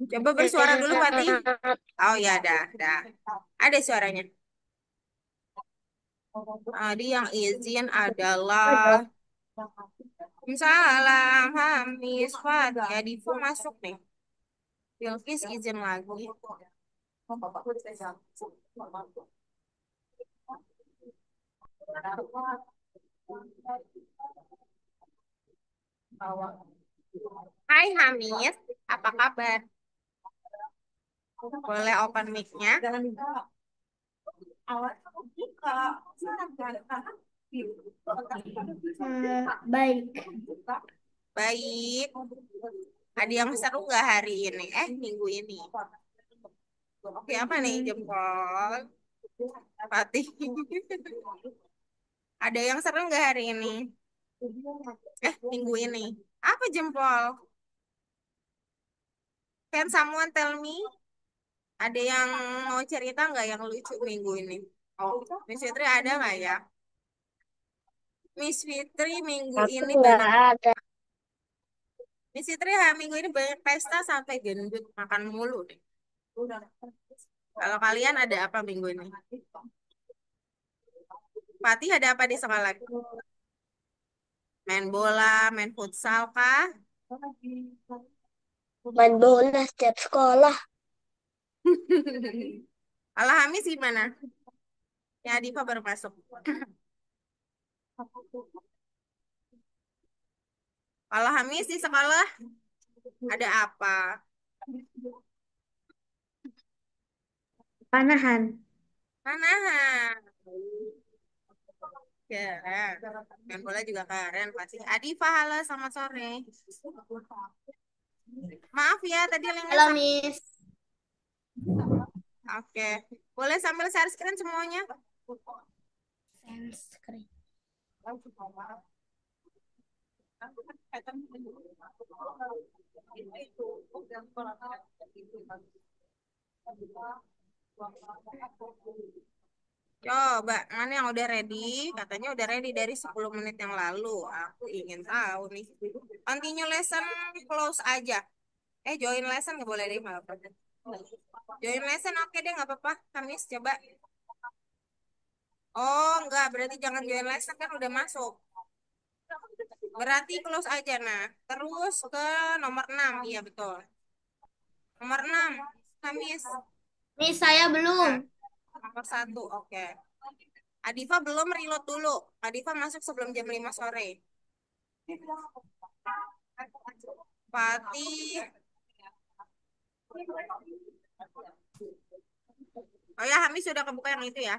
Coba bersuara dulu, Fatih. Oh ya, dah. Ada suaranya. Tadi yang izin adalah Salam, Hamis, Fatih. Ya, Diva masuk nih. Bilkis izin lagi. Hai Hamis, apa kabar? Boleh open mic-nya? Baik. Baik. Ada yang seru nggak hari ini? Minggu ini. Oke, apa nih jempol? Fatih. Ada yang seru nggak hari ini? Minggu ini. Apa jempol? Can someone tell me? Ada yang mau cerita nggak yang lucu minggu ini? Oh, Miss Fitri ada nggak ya? Miss Fitri minggu Aku ini nggak banyak. ada. Miss Fitri ya, minggu ini banyak pesta sampai gendut makan mulu deh. Kalau kalian ada apa minggu ini? Fatih ada apa di sekolah? Main bola, main futsal kah? Main bola setiap sekolah. Kalau Hamis gimana? Ya, Diva baru masuk. Kalau Hamis di sekolah ada apa? Panahan. Manahan. Keren. Main bola juga keren pasti. Adifa, halo, selamat sore. Maaf ya, tadi linknya Halo, sama. Miss. Oke. Boleh sambil share screen semuanya? Sanskrit. Coba, mana yang udah ready? Katanya udah ready dari 10 menit yang lalu. Aku ingin tahu nih. Continue lesson close aja. Join lesson nggak boleh deh, nggak apa-apa. Join lesson oke deh, nggak apa-apa. Kamis, coba. Oh, enggak. Berarti jangan join lesson, kan udah masuk. Berarti close aja, nah. Terus ke nomor 6. Iya, betul. Nomor 6, Kamis. Miss, saya Ya, belum. nomor 1, oke. Adifa belum reload dulu. Adifa masuk sebelum jam 5 sore. Fatih. Oh ya, Hamis sudah kebuka yang itu ya.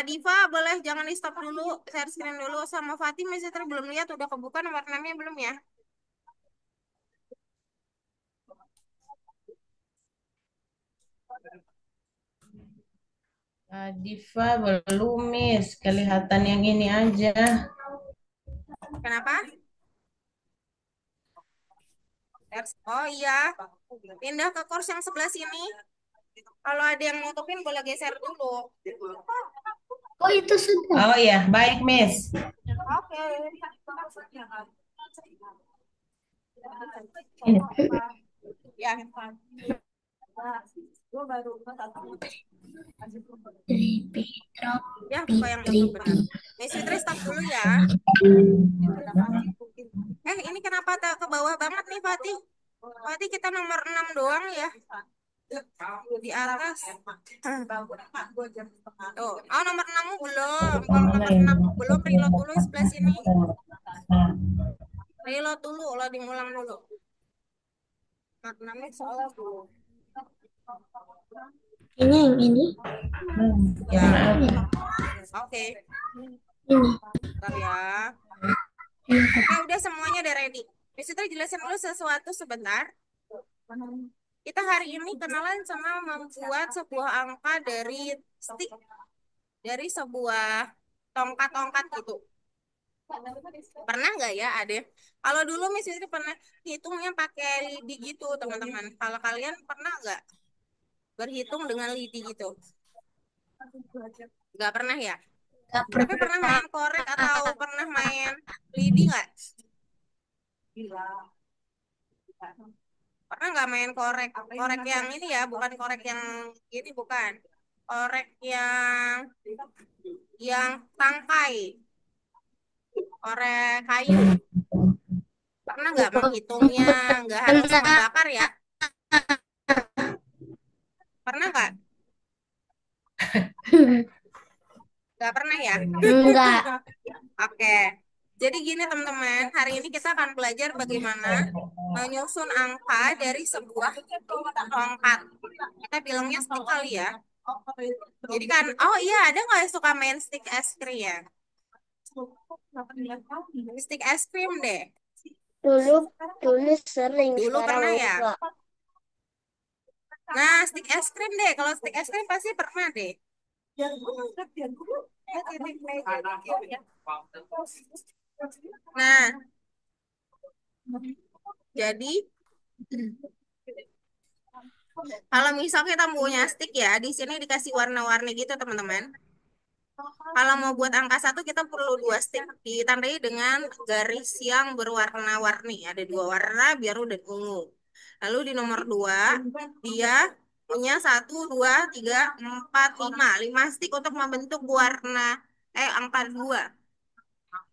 Diva boleh jangan di stop dulu, share screen dulu sama Fatih. Masih belum lihat udah kebuka nomor 6-nya belum ya? Diva belum, Miss. Kelihatan yang ini aja. Kenapa? Oh iya, pindah ke course yang sebelah sini. Kalau ada yang nutupin boleh geser dulu. Oh, itu sudah. Oh iya, baik, Miss. Oke. Ini. Ya, Tripi, ya tropi, buka yang YouTube tripi. benar. Miss Fitri stop dulu ya. Ini kenapa tak ke bawah banget nih Fatih? Fatih kita nomor 6 doang ya. Di atas. Tuh. Oh, nomor 6 belum. Kalau Mana nomor yang 6 belum, masuk reload dulu dapat sebelah sini. Nah, Reload dulu, loading ulang dulu. Nomor 6 soalnya belum. Ini yang ini. Ya, Karena oke. Ini. Bentar ya. Ini. Oke, udah semuanya udah ready. Miss Fitri jelasin dulu sesuatu sebentar. Kita hari ini kenalan sama membuat sebuah angka dari stick, dari sebuah tongkat-tongkat gitu. Pernah nggak ya ada? Kalau dulu Miss Fitri pernah hitungnya pakai lidi gitu, teman-teman. Kalau kalian pernah nggak berhitung dengan lidi gitu? Nggak pernah ya? Gak Tapi pernah pernah. main korek atau pernah main lidi nggak? Pernah nggak main korek? Korek yang ini ya, bukan korek yang ini, bukan. Korek yang tangkai, korek kayu. Pernah nggak menghitungnya? Nggak harus Pernah. ngebakar ya? Pernah nggak? Nggak pernah ya? Enggak. Oke. Jadi gini teman-teman, hari ini kita akan belajar bagaimana menyusun angka dari sebuah tongkat. Kita bilangnya stick kali ya. Jadi kan, oh iya, ada nggak yang suka main stick es krim ya? Stick es krim deh. Dulu dulu sering, Dulu sekarang pernah ya? enggak. Nah, stick es krim deh. Kalau stick es krim pasti pernah deh. Nah, jadi kalau misal kita punya stick ya, di sini dikasih warna-warni gitu teman-teman. Kalau mau buat angka satu kita perlu dua stick ditandai dengan garis yang berwarna-warni. Ada dua warna biru dan ungu. Lalu di nomor dua dia punya satu, dua, tiga, empat, lima stick untuk membentuk angka dua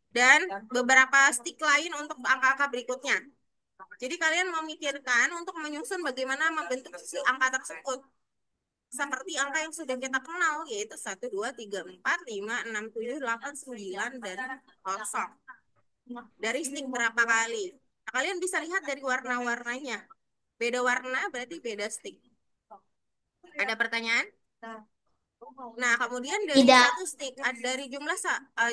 dan beberapa stick lain untuk angka-angka berikutnya. Jadi kalian memikirkan untuk menyusun bagaimana membentuk si angka tersebut seperti angka yang sudah kita kenal, yaitu 1, 2, 3, 4, 5, 6, 7, 8, 9, dan 0. Dari stick berapa kali? Nah, kalian bisa lihat dari warna-warnanya. Beda warna berarti beda stick. Ada pertanyaan? Nah, kemudian dari Tidak. satu stick, dari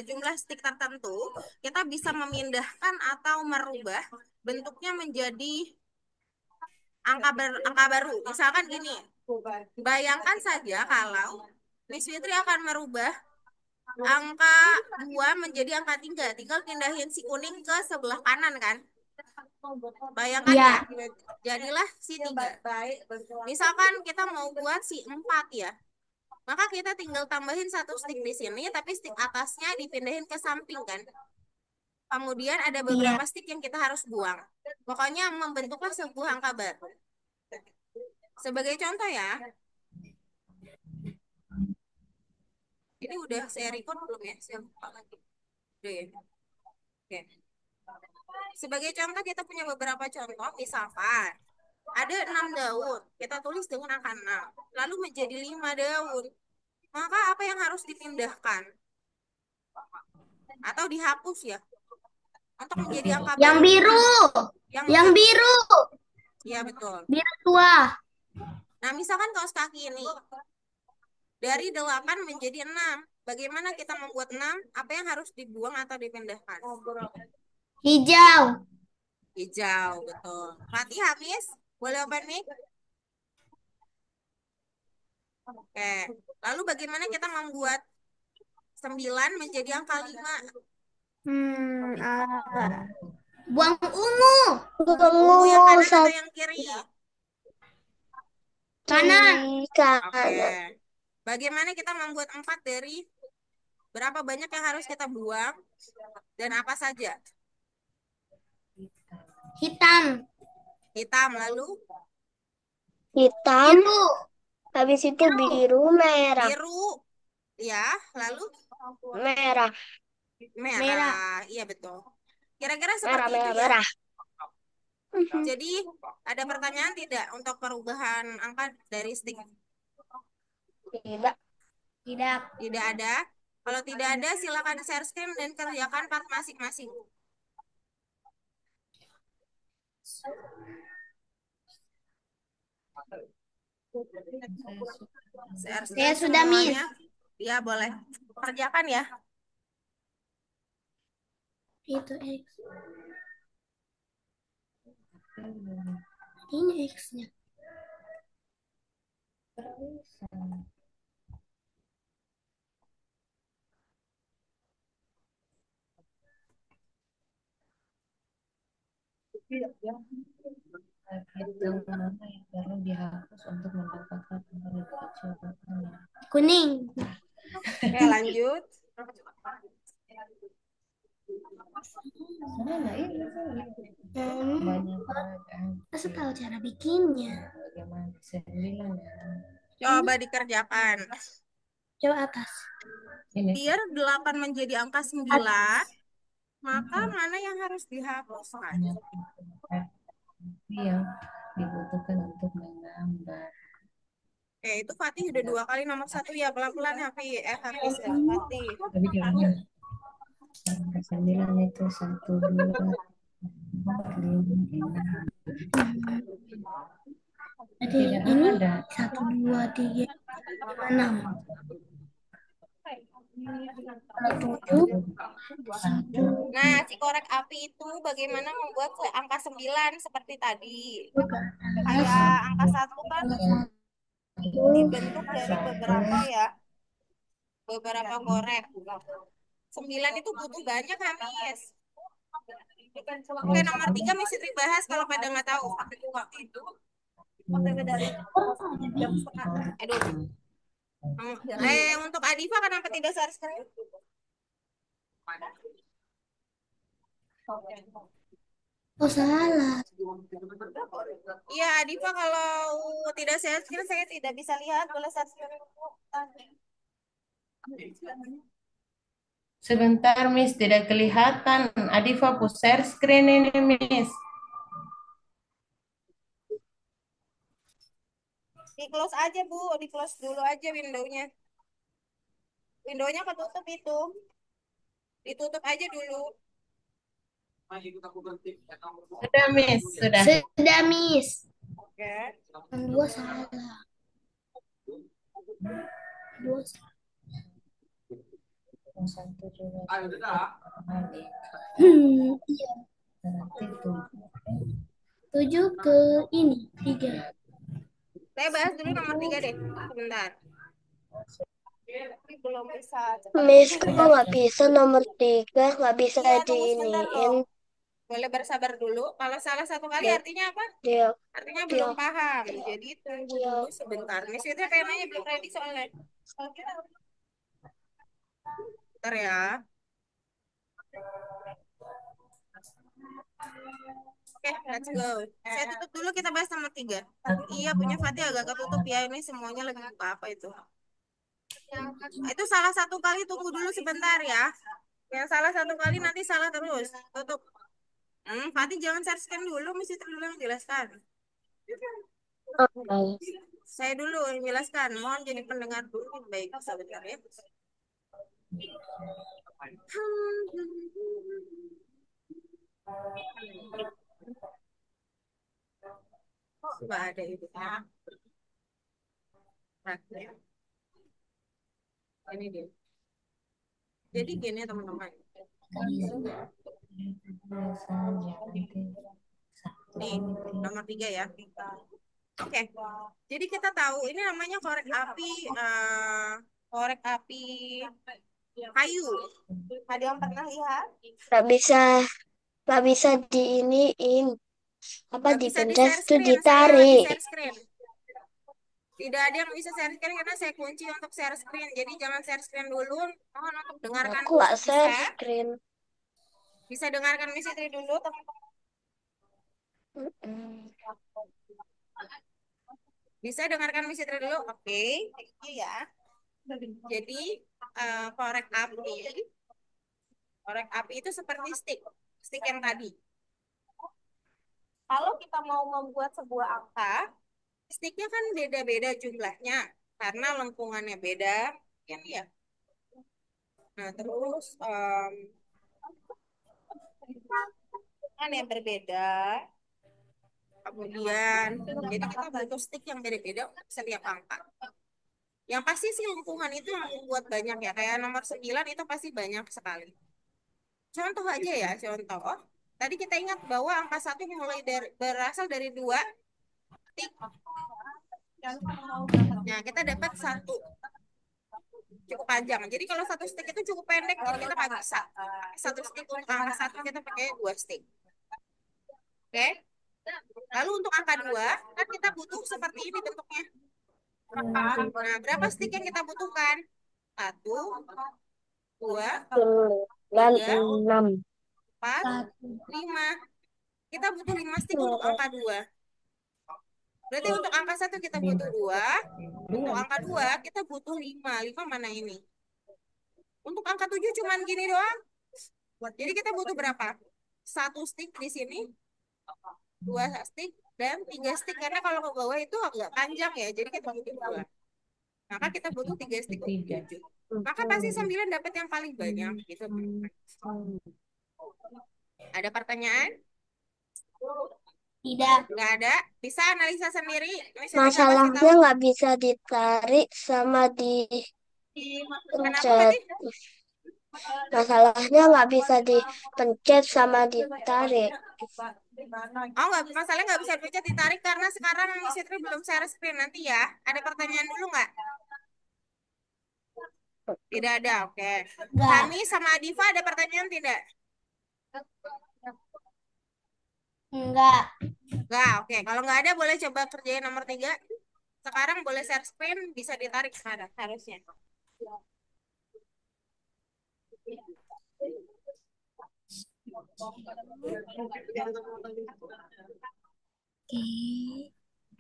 jumlah stick tertentu, kita bisa memindahkan atau merubah bentuknya menjadi angka baru. Misalkan gini, bayangkan saja kalau Miss Fitri akan merubah angka 2 menjadi angka 3. Tinggal pindahin si kuning ke sebelah kanan kan. Bayangkan ya, Ya. jadilah si 3. Misalkan kita mau buat si 4 ya. Maka kita tinggal tambahin satu stick di sini, tapi stick atasnya dipindahin ke samping kan. Kemudian ada Iya. beberapa stick yang kita harus buang. Pokoknya membentuklah sebuah angka baru. Sebagai contoh ya, ini udah saya record belum ya? Saya lupa lagi. Udah ya? Oke. Sebagai contoh kita punya beberapa contoh, misalkan ada 6 daun, kita tulis dengan angka 6, lalu menjadi 5 daun. Maka apa yang harus dipindahkan? Atau dihapus ya? Untuk menjadi angka Yang baru. biru. Yang Yang biru. biru. Iya betul. Biru tua. Nah misalkan kaos kaki ini, dari 8 menjadi 6. Bagaimana kita membuat 6? Apa yang harus dibuang atau dipindahkan? Hijau. Hijau, betul. Fatih habis? Boleh open mic? Oke. Lalu bagaimana kita membuat 9 menjadi angka 5? Buang ungu. Ungu yang Ungu kanan atau satu yang kiri? kanan. Oke. Kanan. Bagaimana kita membuat 4 dari berapa banyak yang harus kita buang dan apa saja? Hitam. Hitam, lalu Hitam. Biru. Habis itu biru, merah. biru, ya, lalu Merah. merah. Iya betul. Kira-kira Merah, seperti itu merah, ya. merah. Jadi ada pertanyaan tidak untuk perubahan angka dari stick? Tidak. Tidak. Tidak ada. Kalau tidak ada, silakan share screen dan kerjakan part masing-masing. Share Saya screen sudah, Miss. semuanya. Ya, boleh. Kerjakan ya. Itu X. Ini X-nya. Hitung mana yang perlu dihapus untuk mendapatkan kembali kecocokannya. Kuning. Oke, lanjut. Sana ini banyak kan. Masa tahu cara bikinnya? Bagaimana? 9 ya. Coba dikerjakan. Coba atas. Ini Biar 8 menjadi angka 9, maka mana yang harus dihapuskan? yang dibutuhkan untuk menambah. Itu Fatih udah 2 kali nomor 1 ya, pelan-pelan Hafiz ya Fatih. Tapi jangan angka 9 itu 1, 2, 5, 6. Jadi Tidak ini ada. 1, 2, 3, 6. Kalau 7, 1, Nah, si korek api itu bagaimana membuat angka 9 seperti tadi. Kayak angka 1 kan dibentuk dari beberapa ya, beberapa korek. 9 itu butuh banyak Hamis. Oke, nomor 3 mesti dibahas kalau pada nggak tahu. Aduh. Untuk Adifa kenapa tidak share screen? oh salah. Iya, Adifa kalau tidak share screen saya tidak bisa lihat. Boleh share screen dulu. Sebentar, Miss, tidak kelihatan. Adifa share screen ini, Miss. Di close aja Bu, di close dulu aja windownya. Windownya ketutup itu. Ditutup aja dulu. Sudah, Miss, sudah. Sudah, Miss. Oke. Yang 2 salah. 2 salah. Yang 1 juga. Iya. Berarti 7 ke ini 3. Saya bahas dulu nomor 3 deh. Sebentar. Tapi belum bisa. Miss, kok nggak bisa nomor 3? Nggak bisa Iya, tunggu sebentar diiniin. dong. Boleh bersabar dulu. Kalau salah satu kali Dia, artinya apa? dia, Artinya dia, belum paham. Jadi tunggu dia. dulu sebentar. Miss itu kayak nanya belum ready soalnya. Bentar ya. Oke, let's go. Saya tutup dulu, kita bahas nomor 3. Iya, punya Fatih agak ketutup ya. Ini semuanya lagi buka apa itu? Itu salah satu kali, tunggu dulu sebentar ya. Yang salah satu kali nanti salah terus. Tutup. Fatih jangan share scan dulu, mesti dulu yang jelaskan. Oh, Saya dulu yang jelaskan. Mohon jadi pendengar dulu. Baik, sebentar ya. Kok nggak ada itu? Nah, ini dia. Jadi gini teman-teman. Nih, nomor 3 ya. Oke, jadi kita tahu ini namanya korek api kayu. Ada yang pernah lihat? nggak bisa diiniin. Apa Nggak bisa di dipencet share tuh screen, saya lagi ditarik. share screen. Tidak ada yang bisa share screen karena saya kunci untuk share screen. Jadi jangan share screen dulu. Mohon untuk dengarkan Aku dulu. nggak Bisa? share screen. Bisa dengarkan Miss Fitri dulu, teman-teman. Mm-mm. Bisa dengarkan Miss Fitri dulu? Oke, thank you ya. Jadi eh, korek api, korek api itu seperti stick, stick yang tadi. Kalau kita mau membuat sebuah angka, sticknya kan beda-beda jumlahnya karena lengkungannya beda, kan ya. Nah terus kan yang berbeda, kemudian jadi kita butuh stick yang beda-beda untuk setiap angka. Yang pasti sih lengkungan itu yang membuat banyak ya, kayak nomor 9 itu pasti banyak sekali. Contoh aja ya, contoh. Tadi kita ingat bahwa angka 1 berasal dari 2 stick. Nah, kita dapat 1 cukup panjang. Jadi kalau 1 stick itu cukup pendek, jadi kita nggak bisa. 1 stick untuk angka 1 kita pakai 2 stick. Oke? Lalu untuk angka 2 kan kita butuh seperti ini bentuknya. Nah, berapa stick yang kita butuhkan? 1, 2, 9, 3, 6. 4, 5. Kita butuh 5 stick untuk angka 2. Berarti untuk angka 1 kita butuh 2. Untuk angka 2 kita butuh 5. 5 mana ini? Untuk angka 7 cuman gini doang. Jadi kita butuh berapa? 1 stick di sini, 2 stick, dan 3 stick. Karena kalau ke bawah itu agak panjang ya. Jadi kita butuh 2. Maka kita butuh 3 stick untuk 7. Maka pasti 9 dapat yang paling banyak. Gitu. Ada pertanyaan? Tidak. Nggak ada. Bisa analisa sendiri. Misalnya nggak kasih Masalahnya tahu. nggak bisa ditarik sama Kenapa, dipencet. Fatih? Masalahnya nggak bisa dipencet sama ditarik. Oh, nggak, masalahnya nggak bisa dipencet ditarik karena sekarang Miss Fitri belum share screen nanti ya. Ada pertanyaan dulu nggak? Tidak ada, oke. Kami sama Adifa ada pertanyaan tidak? Enggak. Nggak, oke. Kalau nggak ada boleh coba kerjain nomor 3. Sekarang boleh share screen, bisa ditarik sekarang harusnya.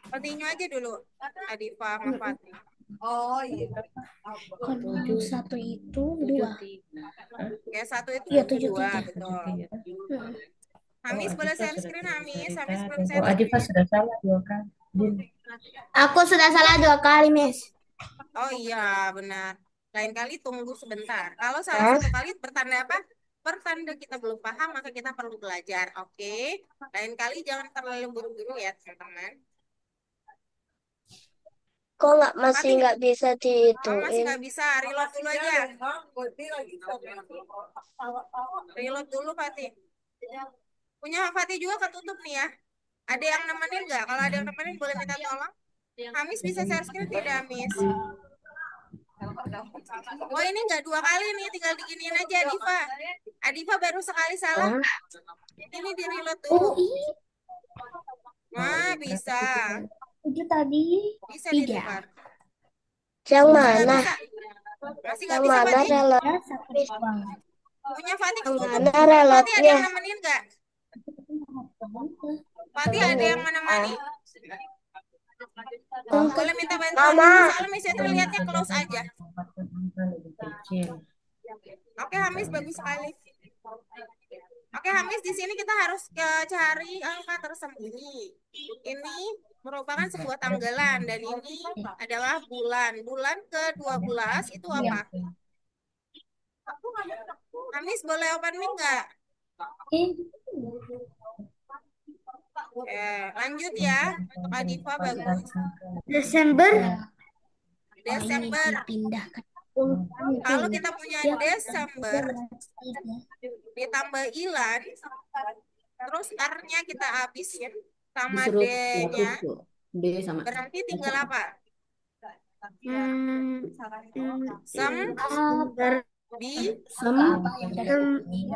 Continue aja dulu, Adifa sama Fatih. Oh iya. Kalau satu itu 2. Ya, 1 itu Iya, butuh 2, 73. betul. Oh, Hamis boleh Adifa share sudah screen, tidak Hamis. bisa Hamis belum ditarik. share Oh, Adifa screen. sudah salah 2 kali. Aku sudah salah 2 kali, Miss. Oh iya, benar. Lain kali tunggu sebentar. Kalau salah satu kali bertanda apa? Pertanda kita belum paham, maka kita perlu belajar. Oke. Lain kali jangan terlalu buru-buru ya, teman-teman. Kok masih Fatih, nggak bisa oh, masih dihituin? nggak bisa. Reload dulu aja. Reload dulu, Fatih. Punya Fatih juga ketutup nih ya. Ada yang nemenin nggak? Kalau ada yang nemenin boleh minta tolong. Hamis bisa share screen tidak, Hamis? Oh, ini nggak 2 kali nih, tinggal diginiin aja, Adifa. Adifa baru sekali salah. Ini di reload dulu. Nah, bisa. 7 tadi. Bisa 3. ditukar. Yang Masih nggak mana? bisa. Masih nggak Yang bisa, mana Fatih. relatif? Punya Fatih Yang ketutup. mana Fatih ada yang relotnya? nemenin nggak? Fatih ada yang menemani? Boleh minta bantuan Mama. dulu, soalnya Miss Fitri lihatnya close aja. Lebih kecil. Oke, Hamis bagus sekali. Oke, Hamis, di sini kita harus cari angka tersembunyi. Ini merupakan sebuah tanggalan dan ini adalah bulan. Bulan ke-12 itu apa? Hamis boleh open mic nggak? Lanjut ya. Untuk Adifa bagus. Desember. Desember. Dipindahkan. Kalau kita punya Desember ditambah Ilan, terus R-nya kita habisin sama Disuruh D-nya, D sama. berarti tinggal apa? Sem bi Sem bi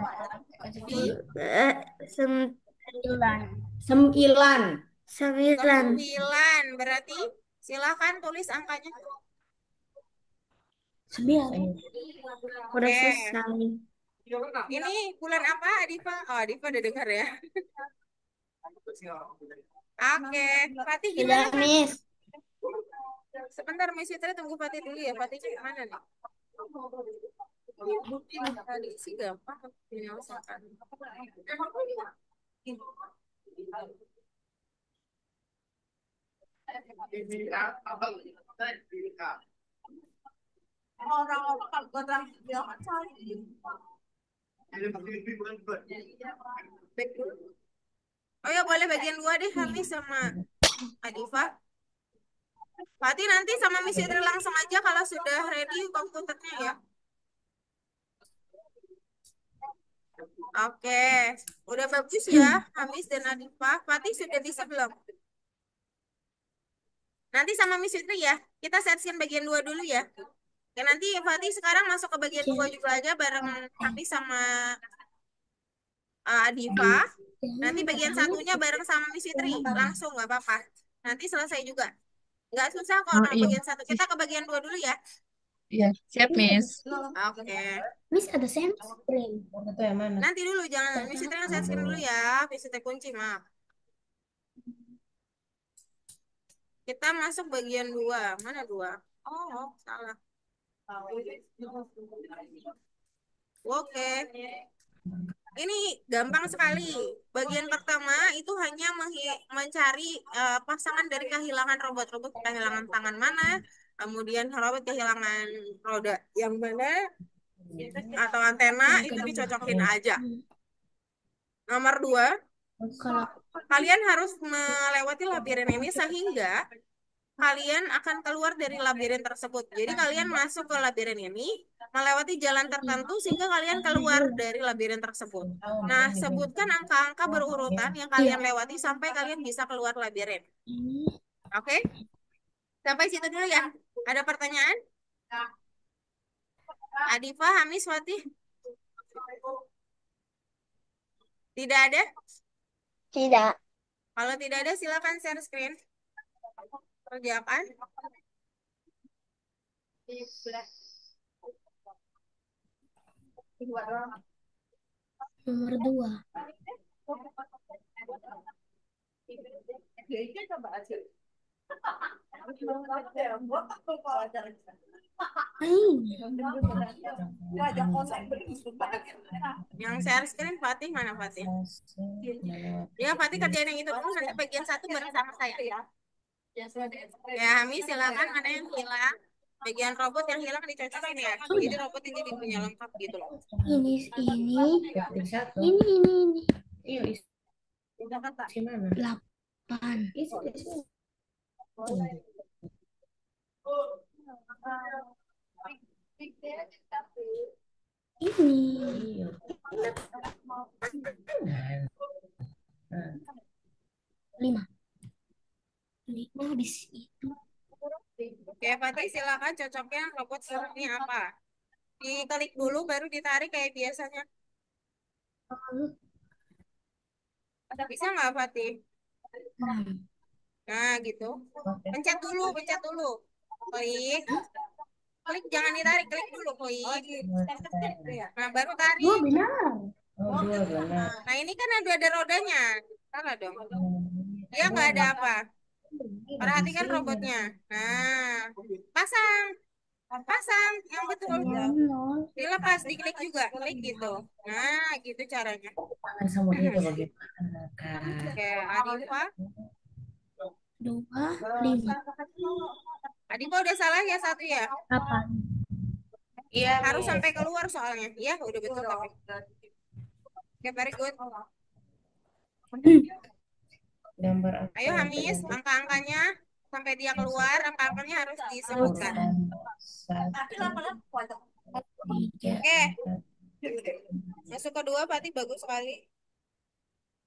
sembilan. 9. Berarti silahkan tulis angkanya. 9. Udah Oke. selesai. Ini bulan apa, Adifa? Oh, Adifa udah dengar ya. Oke, Fatih gimana, Sudah, Pak? Miss. Sebentar, Miss Fitri tunggu Fatih dulu ya. Fatih gimana nih? Tadi sih gampang menyelesaikan. Oh ya, boleh bagian 2 deh, Hamis sama Adifa. Fatih nanti sama Miss Fitri langsung aja kalau sudah ready komputernya ya. Oke, udah bagus ya, Hamis dan Adifa. Fatih sudah bisa belum? Nanti sama Miss Fitri ya, kita setsin bagian 2 dulu ya. Oke, nanti Fatih sekarang masuk ke bagian 2 juga aja bareng Hamis sama Adifa. Nanti bagian satunya bareng sama Miss Fitri, langsung nggak apa-apa. Nanti selesai juga. Nggak susah kok Oh nah, iya. bagian 1. Kita ke bagian 2 dulu ya. Iya, siap, Miss. Oke. Miss ada sunscreen. Itu yang mana? Nanti dulu, jangan. Miss Fitri yang saya screen dulu ya. Miss Fitri kunci, maaf. Kita masuk bagian 2. Mana 2? Oh, salah. Oke. Ini gampang sekali. Bagian pertama itu hanya mencari pasangan dari kehilangan robot kehilangan tangan mana, kemudian robot kehilangan roda yang mana, atau antena itu dicocokin aja. Nomor 2, Kalau kalian harus melewati labirin ini sehingga kalian akan keluar dari labirin tersebut. Jadi kalian masuk ke labirin ini, melewati jalan tertentu sehingga kalian keluar dari labirin tersebut. Nah, sebutkan angka-angka berurutan yang kalian lewati sampai kalian bisa keluar labirin. Oke? Sampai situ dulu ya. Ada pertanyaan? Adifa, Hamis, Wati? Tidak ada? tidak. Kalau tidak ada, silakan share screen. Kerjakan. Nomor 2. Yang share screen Fatih mana Fatih? Ya Fatih kerjain yang itu dulu, nanti bagian 1 bareng sama saya. Ya Hamis silakan, mana yang hilang? Bagian robot yang hilang dicocokin ya. Jadi robot ini punya lengkap gitu loh. Ketik satu. Ini. Iya, isi mana? 8. Isi di sini. Ini. Iya. Nah, 5. 5 habis itu. Oke Fatih silakan cocoknya robot seperti apa? Diklik dulu baru ditarik kayak biasanya. Bisa nggak Fatih? 6. Nah gitu. oke. Pencet dulu. Klik. Klik jangan ditarik, klik dulu klik. Nah baru 2 tarik. benar. Oh, dua benar. Nah ini kan ada rodanya. Salah dong. Dia nggak ada apa. Perhatikan robotnya. Nah, pasang, pasang yang betul. 0. Dilepas, diklik juga, klik gitu. Nah, gitu caranya. Tangan sama dia bagaimana, Kak? Oke, Adifa. 2, 5. Adifa udah salah ya 1 ya. 8. Iya, Harus Miss. sampai keluar soalnya. Ya, udah betul tapi. Oke, very good. Gambar Ayo apa yang Hamis, terjadi? angka-angkanya sampai dia keluar, angka-angkanya harus disebutkan. Urutan 1, 3, Oke, 4. masuk kedua berarti bagus sekali.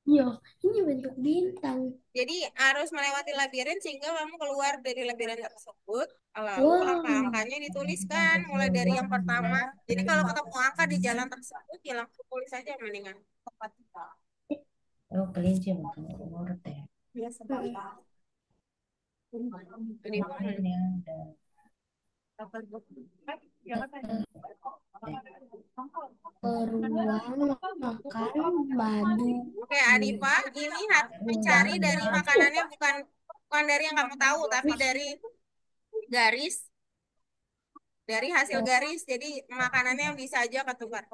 Iya, ini bentuk bintang. Jadi harus melewati labirin sehingga kamu keluar dari labirin tersebut. Lalu Wow. angka-angkanya dituliskan mulai dari yang pertama. Jadi kalau ketemu angka di jalan tersebut, ya langsung tulis saja mendingan. Oh, kelinci bukan urut ya. Ini Oh, ini ada. Beruang makan madu. Oke, Adifa, ini harus mencari dari makanannya bukan bukan dari yang kamu tahu, tapi dari garis, dari hasil garis. Jadi makanannya yang bisa aja ketukar.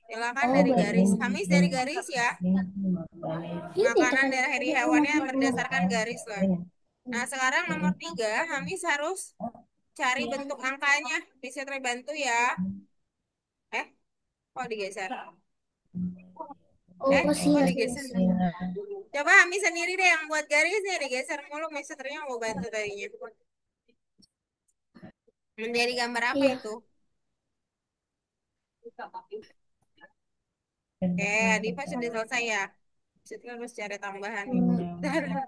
Silakan Oh, dari berarti garis. Hamis dari garis ya. ini Makanan tekan dari hewannya berdasarkan garis lah. Nah, sekarang nomor 3, Hamis harus cari bentuk angkanya. Bisa terbantu ya. Kok digeser? Oh, Kok siap. digeser? Coba Hamis sendiri deh yang buat garisnya digeser mulu. Misternya mau bantu tadinya. Menjadi gambar apa Iya. itu? Oke, Adifa sudah selesai ya. Kita harus cari tambahan. Cari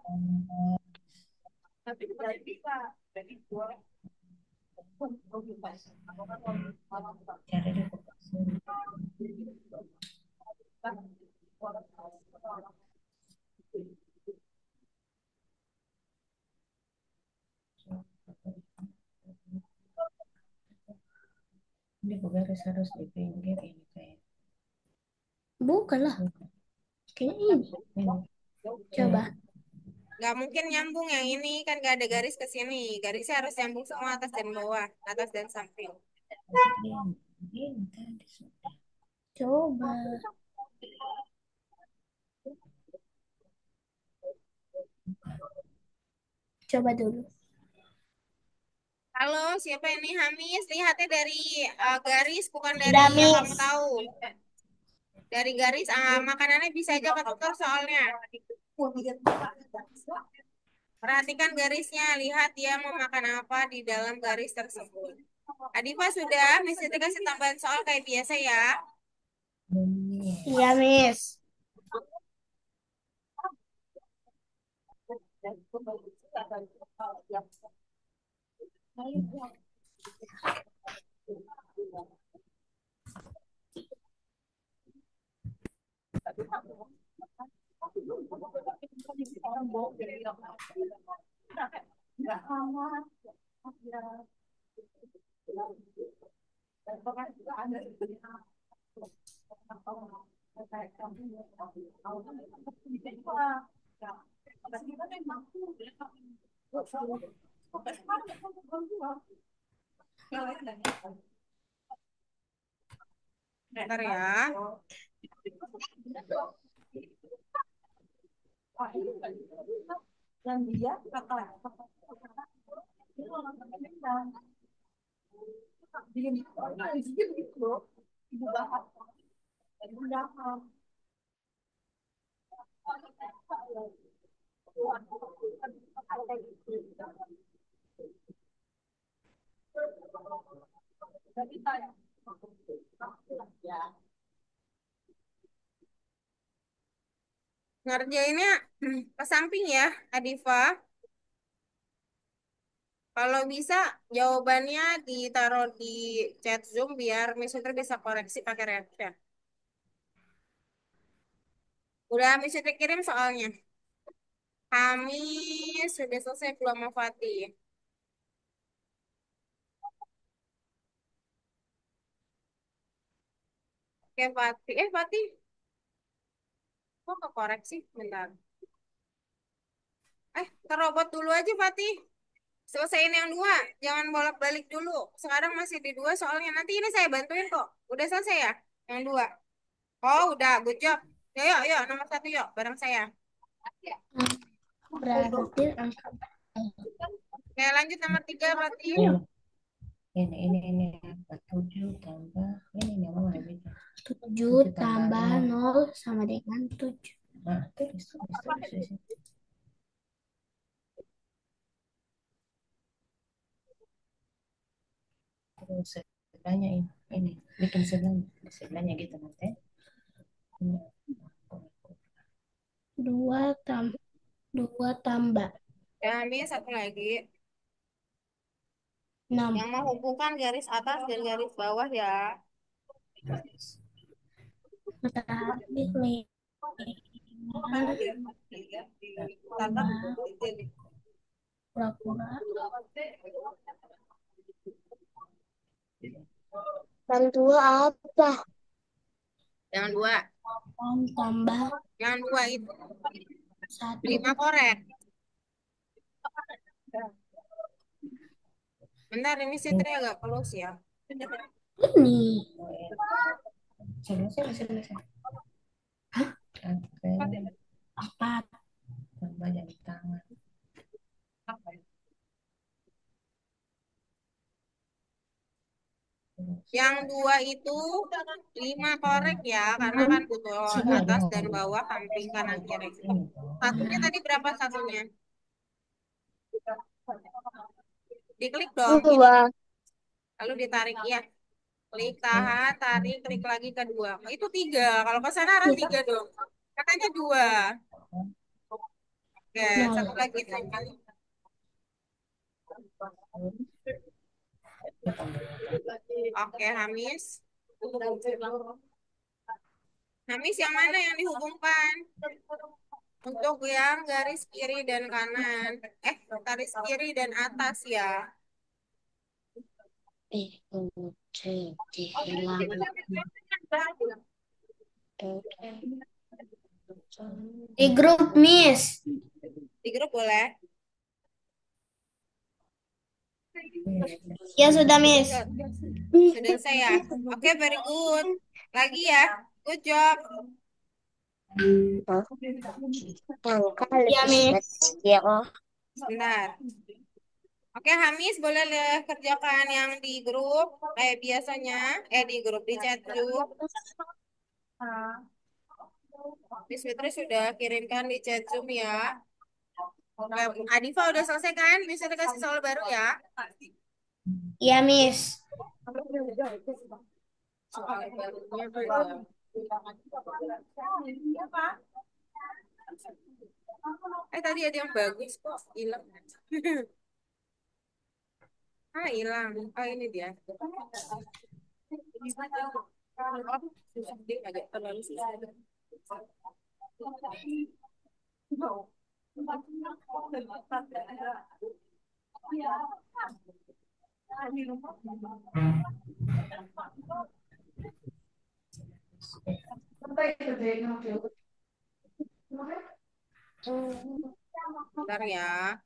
di garis harus di pinggir ini kayak Bukan lah. Kayaknya ini. ini. Coba. Nggak mungkin nyambung yang ini kan nggak ada garis ke sini. Garisnya harus nyambung semua atas dan bawah, atas dan samping. Ini tadi sudah. Coba. Coba dulu. Halo, siapa ini Hamis? Lihatnya dari garis, bukan dari Udah, yang Miss. kamu tahu. Dari garis, makanannya bisa aja ketuker soalnya. Perhatikan garisnya, lihat dia mau makan apa di dalam garis tersebut. Adifa sudah, mesti dikasih tambahan soal kayak biasa ya. Iya, Miss. Bentar ya. Ngerjainnya ke samping ya, Adifa. Kalau bisa jawabannya ditaruh di chat Zoom biar Miss Fitri bisa koreksi pakai reaction. Udah Miss Fitri kirim soalnya. Kami sudah selesai belum sama Fatih? Oke Fatih. Fatih, kok ke koreksi? Bentar. Terobot dulu aja Fatih. Selesaiin yang dua. Jangan bolak-balik dulu. Sekarang masih di dua soalnya. Nanti ini saya bantuin kok. Udah selesai ya? Yang dua. Oh udah, good job. Yuk, yuk, yuk. Nomor satu yuk. Bareng saya. Berarti angka Oke, lanjut nomor tiga Fatih. Ini apa 7 tambah ini yang mana beda 7 tambah 0 sama dengan 7. nah tulis di sini. Terus sebelahnya ini bikin sebelahnya gitu nanti ini 2 tambah Ya, ini satu lagi. 6. Yang menghubungkan garis atas dan garis bawah ya. Matahari 5 tambah kura-kura. Yang dua apa? Yang dua. Tambah Yang dua itu 1. 5 korek. Bentar, ini Sitri agak close ya. Ini selesai sampai 4. tambah jari tangan Yang dua itu 5 korek ya, karena kan butuh atas dan bawah, samping kanan kiri. Satunya tadi berapa satunya? Diklik dong, ini. 2. Lalu ditarik ya. Klik, tahan, tarik, klik lagi kedua. Itu 3. Kalau ke sana arah 3 dong. Katanya 2. Oke, satu lagi nih. Oke, Hamis. Hamis yang mana yang dihubungkan? Untuk yang garis kiri dan kanan. Garis kiri dan atas ya. Hilang. Di grup, Miss. Di grup boleh. Ya sudah, Miss. Sudah saya. Oke, very good. Lagi ya. Good job. Angka Ya, lebih Miss. kecil. Sebentar. Oke, Hamis boleh kerjakan yang di grup kayak biasanya. Di grup di chat grup. Miss Fitri sudah kirimkan di chat Zoom ya. Adifa udah selesai kan? Miss udah kasih soal baru ya. Ya, Miss. Soal barunya ada. Tadi ada yang bagus kok hilang. Hilang. Oh, ini dia. Dia agak terlalu susah. Bentar ya.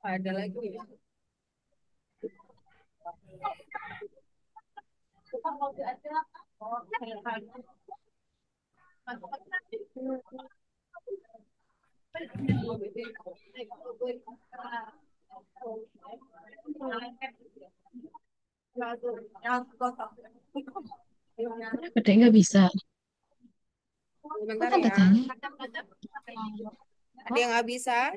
Ada lagi ya. Gede nggak bisa. Bentar Kan ya. tanya. Ada yang nggak bisa?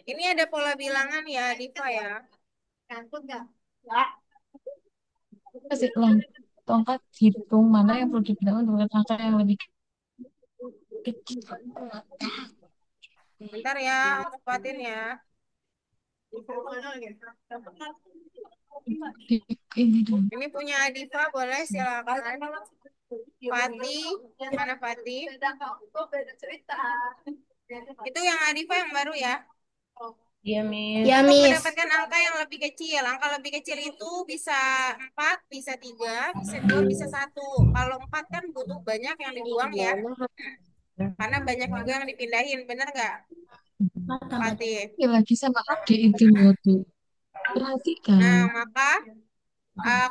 Ini ada pola bilangan ya, Diva ya. Kasih ulang. Tongkat hitung mana yang perlu digunakan dengan angka yang lebih kecil. Bentar ya, cepatin ya. Ini dulu. Ini punya Diva, boleh silakan. Fatih, mana Fatih? Itu yang Adifa yang baru ya. Iya, Miss. Ya, Untuk Miss. mendapatkan angka yang lebih kecil. Angka lebih kecil itu bisa 4, bisa 3, bisa 2, bisa 1. Kalau 4 kan butuh banyak yang dibuang ya. Karena banyak juga yang dipindahin, bener nggak, Fatih? Ini lagi sama adik itu waktu. Perhatikan. Nah, maka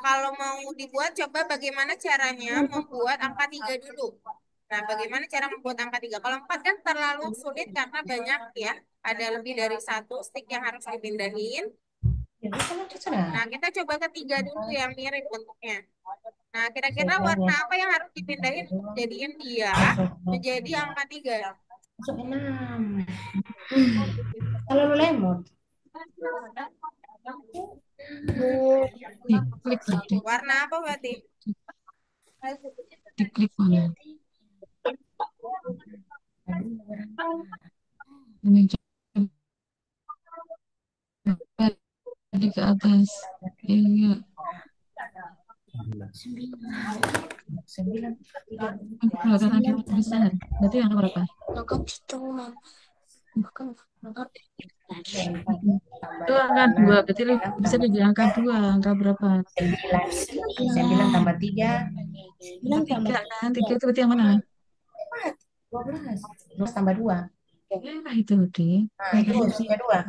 kalau mau dibuat, coba bagaimana caranya membuat angka 3 dulu. Nah, bagaimana cara membuat angka 3? Kalau 4 kan terlalu sulit karena banyak ya. Ada lebih dari satu stick yang harus dipindahin. Jadi kan sudah. Nah, kita coba ketiga dulu yang mirip bentuknya. Nah, kira-kira Saya warna lihat. apa yang harus dipindahin untuk jadiin dia menjadi angka 3? Masuk 6. Kalau lu lemot. Diklik tadi. Warna apa berarti? Diklik mana? Ini coba di ke atas. Iya. 9. Kelihatan lagi besar. Berarti yang berapa? Angka hitung, Mama. Bukan angka Itu angka 2. Berarti bisa jadi angka 2. Angka berapa? 9 tambah 3. 3 kan? 3 itu berarti yang mana? 12. 12 tambah 2. Ya, itu deh. Nah, terus kedua.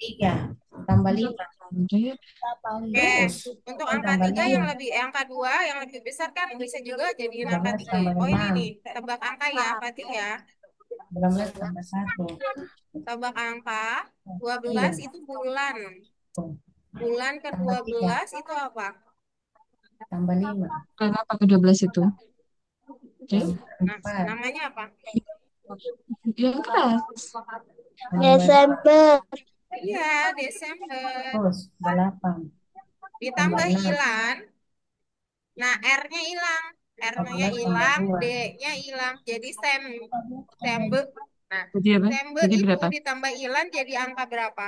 3 tambah 5. Oke. Oke, untuk angka 3 yang lebih, angka 2 yang lebih besar kan bisa juga jadi angka 3. Oh, ini nih, tebak angka ya, Fatih ya. 12 tambah 1. Tebak angka 12 itu bulan. Bulan ke-12 itu apa? Tambah 5. Kenapa ke-12 itu? Oke. Nah, 4. namanya apa? Yang keras. Desember. Iya, Desember. Terus 8. Ditambah Tambah 6. hilang. Nah, R-nya hilang. R-nya 14 tambah hilang, 2. D-nya hilang. Jadi sembe. Nah, Jadi apa? sembe Jadi itu berapa? ditambah hilang jadi angka berapa?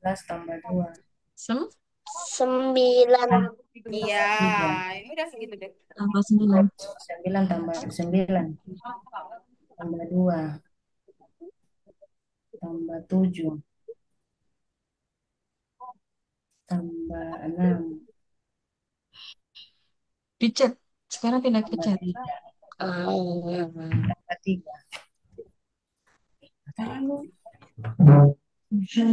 14 tambah 2. Sem 9. Iya, 3. ini udah segitu deh. tambah 9. 9 tambah 9 tambah 2 tambah 7 tambah 6 Di chat. Sekarang pindah ke tambah chat. 3 Ah, tambah 3. Terlalu. Yang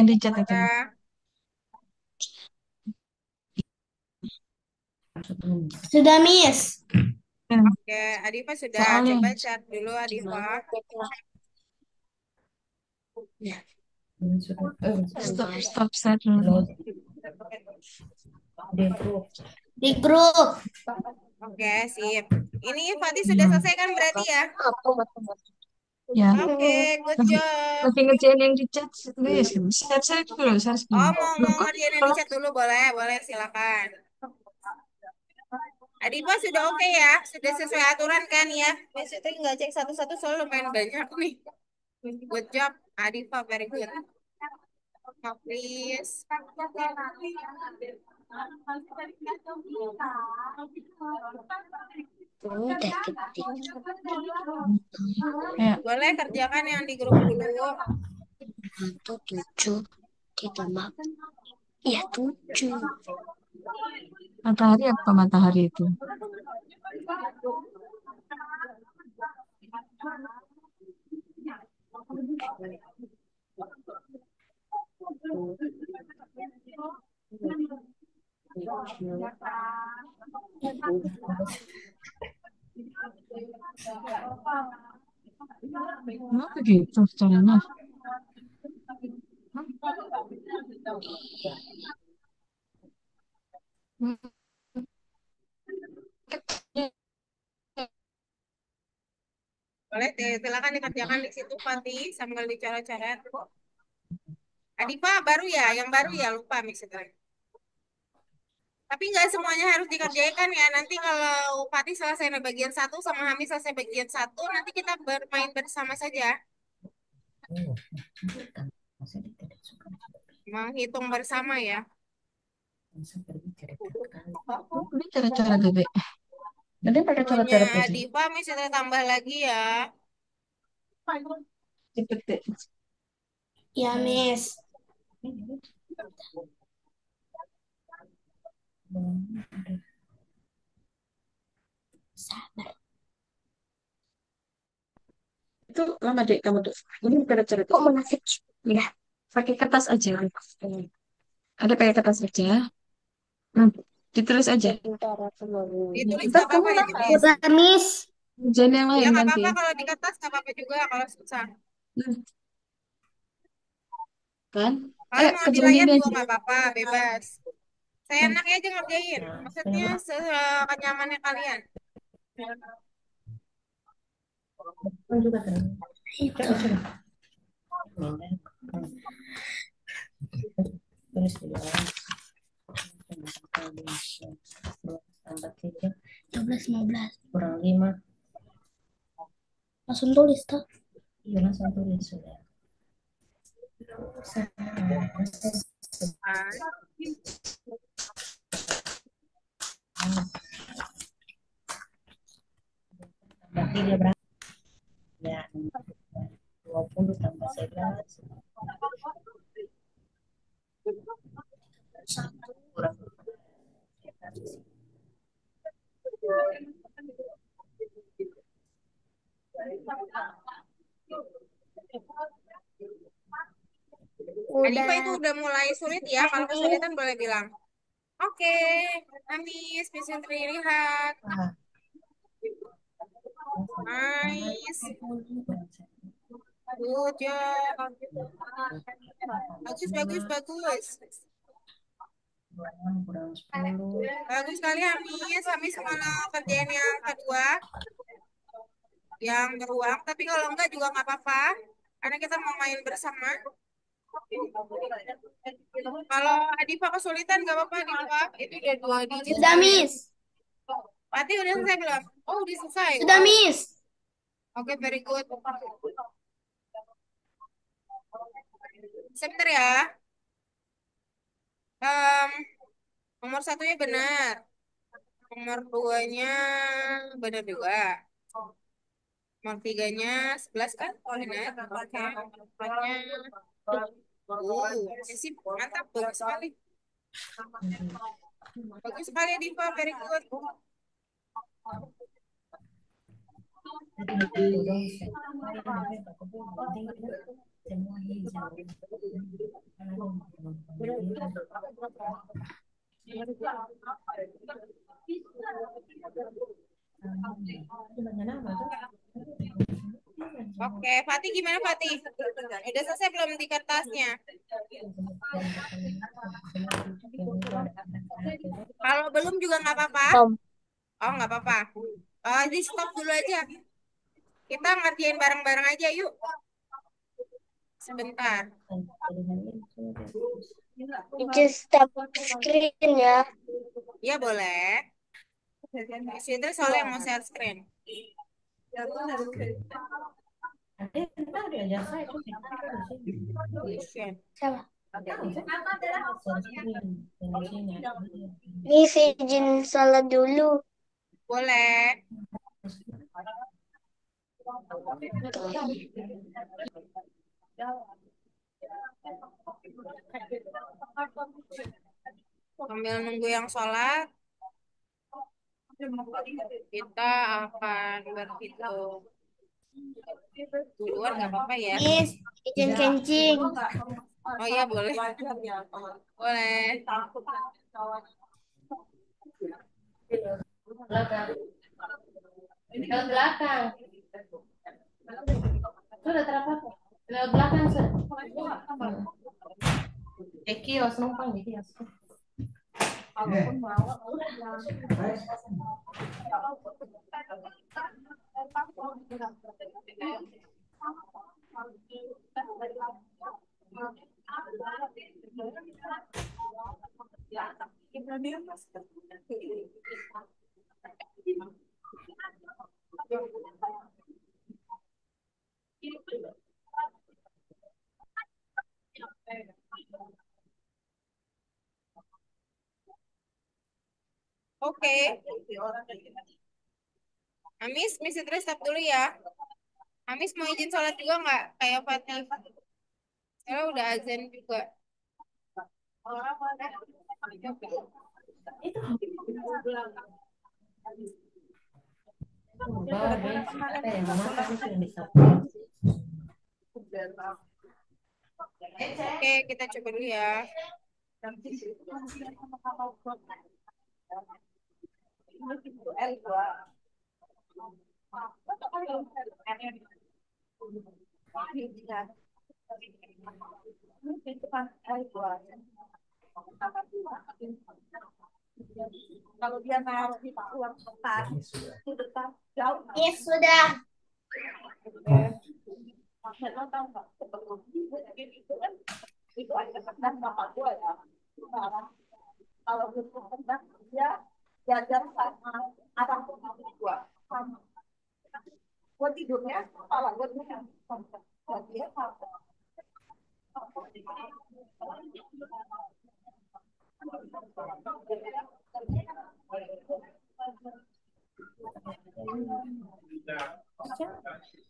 di chat itu. Nah, Sudah, Miss. Nah, oke, Adifa sudah. soalnya Coba chat dulu Adifa. gimana kita? Ini sudah stop chat dulu. di grup. Di grup. Oke, sip. Ini Fatih sudah Hmm. selesai kan berarti ya? Aku matematika. Ya. Oke, good Lagi, job. lagi ngerjain yang di chat. Guys, share dulu, share Oh, screen. Loh, mau kok ngerjain yang di kalau chat dulu boleh, boleh silakan. Adifa sudah oke ya? Sudah sesuai aturan kan ya? Maksudnya nggak cek satu-satu soal lumayan banyak nih. Good job, Adifa, very good. Please. Udah ketik. ya, Boleh kerjakan yang di grup dulu. 7 ditambah. Iya 7. matahari apa matahari itu? Emang begitu caranya? Hmm. Boleh deh, silakan dikerjakan di situ Fatih sambil dicoret-coret. Adifa baru ya, yang baru ya lupa misalnya. Tapi nggak semuanya harus dikerjakan ya. Nanti kalau Fatih selesai bagian satu sama Hamis selesai bagian satu, nanti kita bermain bersama saja. Menghitung bersama ya. Ini cara-cara bebek. Nanti pakai Punya cara-cara itu. Adifa misalnya tambah lagi ya. Cepet deh. Ya, Miss. Itu lama deh kamu tuh. Ini cara-cara Kok menasib? ya. Pakai kertas aja. Ada pakai kertas aja. Hmm. Ditulis aja. Bentar aku mau. Ditulis Ntar nggak kamu apa-apa nanti ditulis. Sudah, Miss. kerjaan yang Ya lain nggak nanti. apa-apa kalau di kertas nggak apa-apa juga kalau susah. Hmm. Kan? Kalau mau di Kerjaan layar ini juga aja. nggak apa-apa, bebas. Saya Hmm. enaknya aja ngerjain. Maksudnya kenyamannya kalian. Juga tulis dulu. Tambah 3 12, 15. kurang 5. Langsung tulis, toh. Iya langsung tulis sudah. Ah, Tambah 3 berapa? Ya, 20 tambah 11. Kurang. Adifa itu Udah. udah mulai sulit ya. Kalau kesulitan boleh bilang. Oke, Amis, bisa terlihat. Nice. Good job. Bagus, bagus, bagus. Kurang 10. Bagus sekali Hamis. Hamis kalau kerjaan yang kedua, yang beruang. Tapi kalau enggak juga nggak apa-apa. Karena kita mau main bersama. Kalau Adifa kesulitan nggak apa-apa Adifa. Itu udah 2 digit. Sudah, Miss. Fatih udah selesai belum? Oh, udah selesai. Sudah, Wow. Miss. Oke, very good. Sebentar ya. Em, nomor satunya benar. Nomor duanya benar juga. Nomor tiganya 11 kan? Oh, benar. Oke. Empatnya. Sip, mantap. Bagus sekali. Bagus sekali, Diva. Very good. Oke, Fatih gimana Fatih? Udah selesai belum di kertasnya? Kalau belum juga nggak apa-apa. Tom. Oh, nggak apa-apa. Di stop dulu aja. Kita ngerjain bareng-bareng aja yuk. Sebentar. Just stop screen ya. Iya boleh. Di situ soalnya yang mau share screen. Share. Siapa? Miss izin salat dulu. Boleh. Sambil nunggu yang sholat, kita akan berhitung. Duluan nggak apa-apa ya. Miss, izin kencing. Oh iya boleh. Boleh. Lewat belakang. Sudah terapa? Lewat belakang sudah. Kios numpang di kios. Oke. Amis, Miss Idris stop dulu ya. Amis mau izin sholat juga nggak? Kayak Fatih. Karena udah azan juga. Bawa deh. Apa yang mana sih yang bisa? Oke, kita coba dulu ya. Miss, sudah.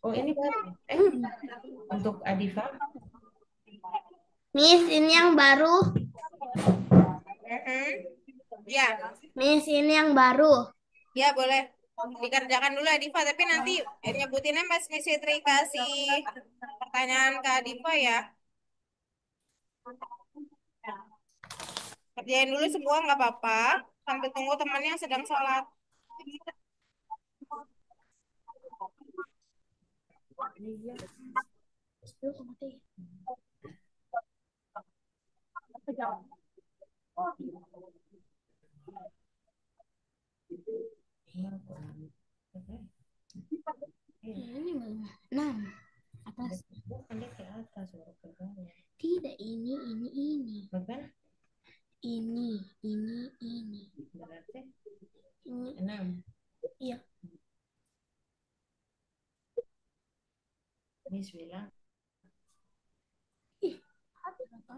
Oh ini baru. Untuk Adifa. Miss, ini yang baru. Ya, Miss, ini yang baru. ya boleh dikerjakan dulu Adifa, tapi nanti nyebutinnya Mas Miss Fitri kasih pertanyaan ke Adifa ya. Kerjain dulu semua nggak apa-apa, sambil tunggu temannya yang sedang sholat. Ini belum. Nah, atas. Tidak, ini. Bukan? Ini. Berarti Ini. 6. Iya. Miss bilang. Berapa?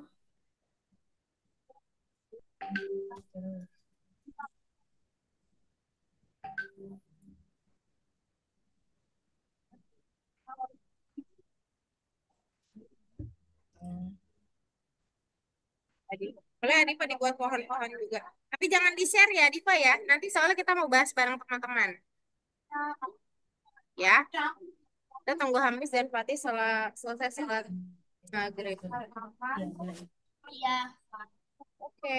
Terus. Boleh Adifa dibuat pohon-pohon juga. Tapi jangan di-share ya Adifa ya. Nanti soalnya kita mau bahas bareng teman-teman. Ya. Kita tunggu Hamis dan Fatih selesai sholat maghrib. Iya, boleh. Iya. Oke.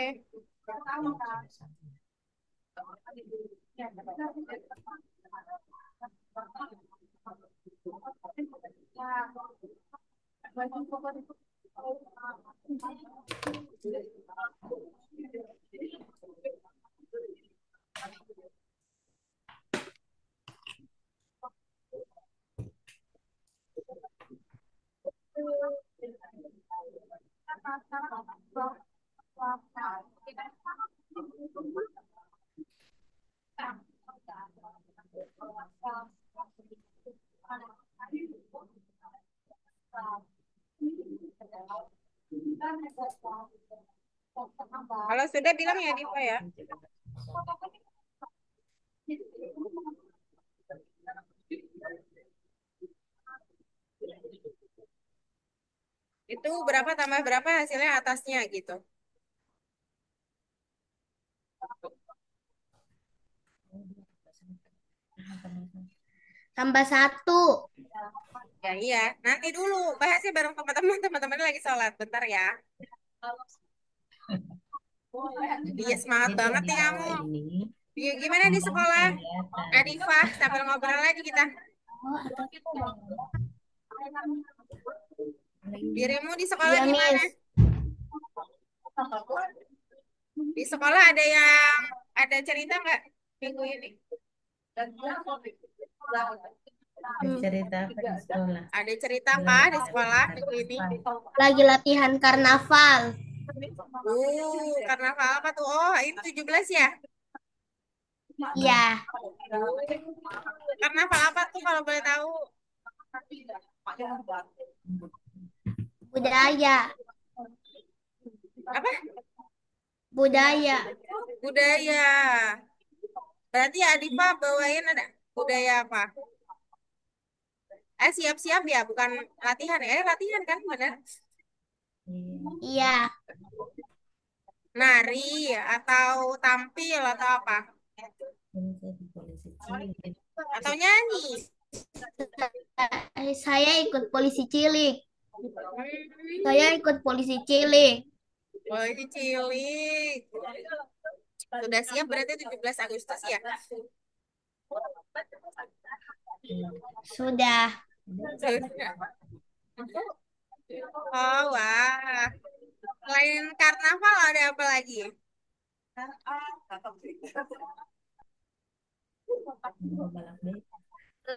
Kalau sudah bilang ya Diva ya. Itu berapa tambah berapa hasilnya atasnya gitu. Tambah 1. Ya iya, nanti dulu bahasnya bareng teman-teman. Teman-teman lagi sholat, bentar ya. Iya semangat Jadi banget di nih kamu. bawah ini Iya, gimana di sekolah? kelihatan. Adifa, sambil ngobrol lagi kita. Dirimu di sekolah Iya, gimana? Miss. Di sekolah ada cerita nggak minggu ini? Cerita apa di sekolah? Ada cerita Belum kah di ada sekolah cerita minggu ini? apa. Lagi latihan karnaval. Karnaval apa tuh? Oh, ini 17 ya? Iya. Karnaval apa tuh kalau boleh tahu? Budaya. Apa? Budaya. Budaya. Berarti Adifa bawain ada budaya apa? Siap-siap ya, bukan latihan ya? Latihan kan, benar? Iya. Nari atau tampil atau apa? Atau nyanyi? Saya ikut polisi cilik. Hmm, Saya ikut polisi cilik. polisi cilik. Sudah siap berarti 17 Agustus ya? Sudah. Sudah. Oh, wah. Selain karnaval ada apa lagi?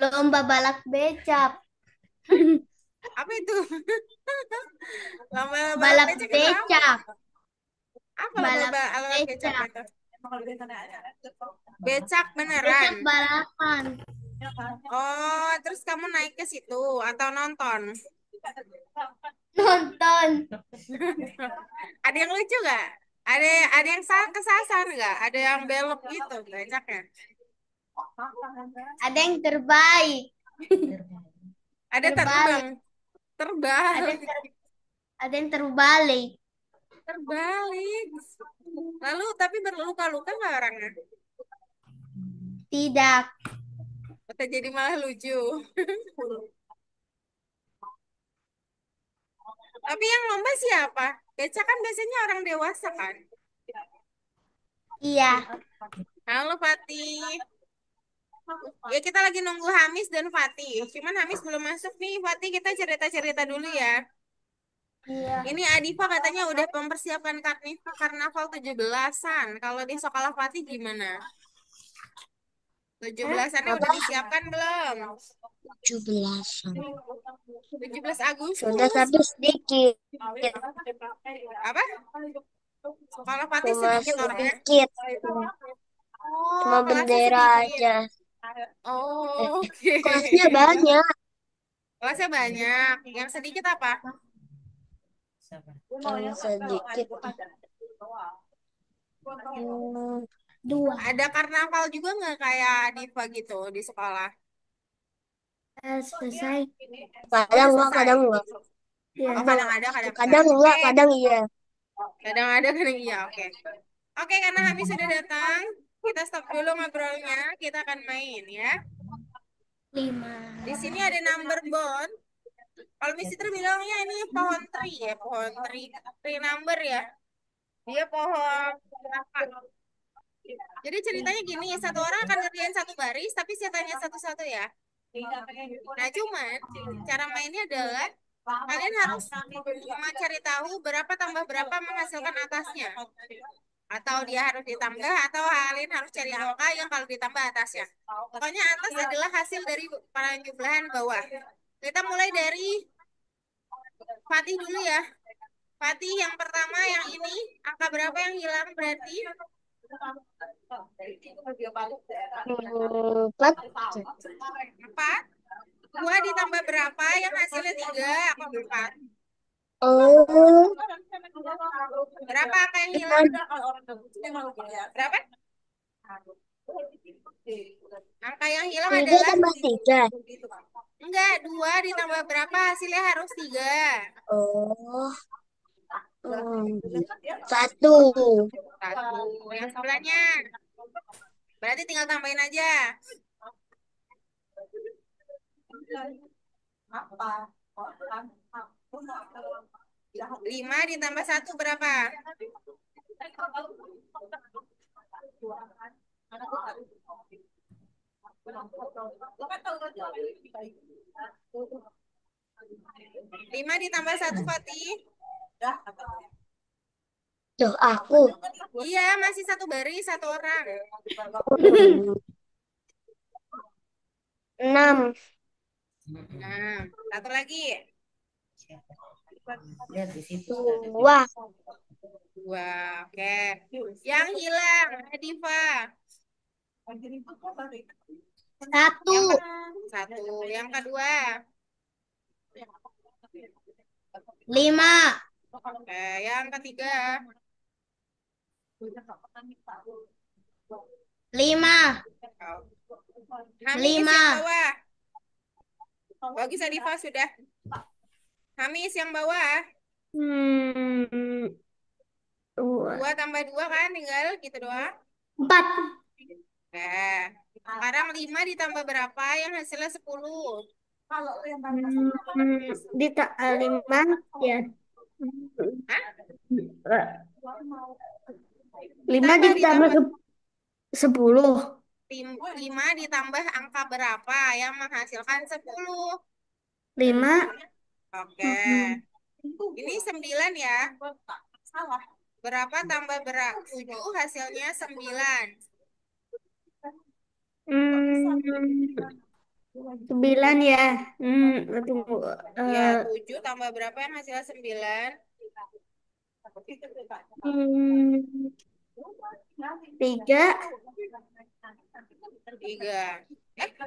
Lomba balap becak. Apa itu? Lomba balap Balap becak itu apa? becak. Apa Balap lomba becak becak. itu? Becak Becak beneran? balapan. Oh, terus kamu naik ke situ atau nonton? Nonton. Ada yang lucu nggak? Ada yang kesasar nggak? Ada yang belok gitu becaknya? Ada yang terbaik. Ada Terbalik. terbang, Ada yang terbalik. terbalik. Lalu tapi berluka-luka nggak orangnya? Tidak. Atau jadi malah lucu. Tapi yang lomba siapa? Becak kan biasanya orang dewasa kan? Iya. Halo Fatih. Ya kita lagi nunggu Hamis dan Fatih. Cuman Hamis belum masuk nih. Fatih kita cerita-cerita dulu ya. Iya. Ini Adifa katanya udah mempersiapkan karnaval 17-an. Kalau di sekolah Fatih gimana? 17-annya udah disiapkan belum? 17-an. 17 Agustus. Sudah tapi sedikit. Apa? Sekolah Fatih Cuma sedikit orangnya. sedikit. Oh, Cuma kelasnya bendera sedikit. aja. Oh, oke. Kelasnya banyak. Kelasnya banyak. Yang sedikit apa? Yang sedikit. Hmm, Dua. Ada karnaval juga nggak kayak Diva gitu di sekolah? Selesai. kadang Udah enggak, selesai. kadang enggak. Ya. Oh, kadang ada, kadang enggak. Kadang enggak, Oke, kadang iya. kadang ada, kadang iya. Oke. Oke, karena Hamis sudah datang, kita stop dulu ngobrolnya. Kita akan main ya. 5. Di sini ada number bond. Kalau Miss Citra bilangnya ini pohon tree ya, pohon tree, tree number ya. Dia pohon apa? Jadi ceritanya gini, satu orang akan ngerjain satu baris, tapi saya tanya satu-satu ya. Nah, cuman cara mainnya adalah kalian harus cuma cari tahu berapa tambah berapa menghasilkan atasnya. Atau dia harus ditambah, atau kalian harus cari angka yang kalau ditambah atasnya. Pokoknya atas adalah hasil dari penjumlahan bawah. Kita mulai dari Fatih dulu ya. Fatih yang pertama yang ini, angka berapa yang hilang berarti? 4. 4. 2 ditambah berapa yang hasilnya 3? Apa 4? Oh, Berapa angka yang hilang? Berapa? Angka yang hilang 3 adalah tambah 3. enggak, 2 ditambah berapa hasilnya harus 3. Oh, 1. 1. Yang sebelahnya. Berarti tinggal tambahin aja. 5 ditambah 1 berapa? 5 ditambah 1 Fatih. Tuh, aku. Iya, masih satu baris, satu orang. 6. Nah, satu lagi. Lihat di situ. 2. 2, oke. Yang hilang, Diva. 1. Satu. Yang kedua. 5. Oke, yang ketiga. 5. Hamis 5. yang bawah. Bagus, Diva sudah. Hamis yang bawah. 2 2. tambah 2 kan tinggal gitu doang. 4. Nah, sekarang 5 ditambah berapa yang hasilnya 10? 5 ya. Hah? 5 ditambah 10. 5 ditambah angka berapa yang menghasilkan 10? 5. Oke. Ini 9 ya. Berapa tambah berapa? 7 hasilnya 9. 9 ya. Tunggu. Ya, 7 tambah berapa yang hasilnya 9? 3. 3.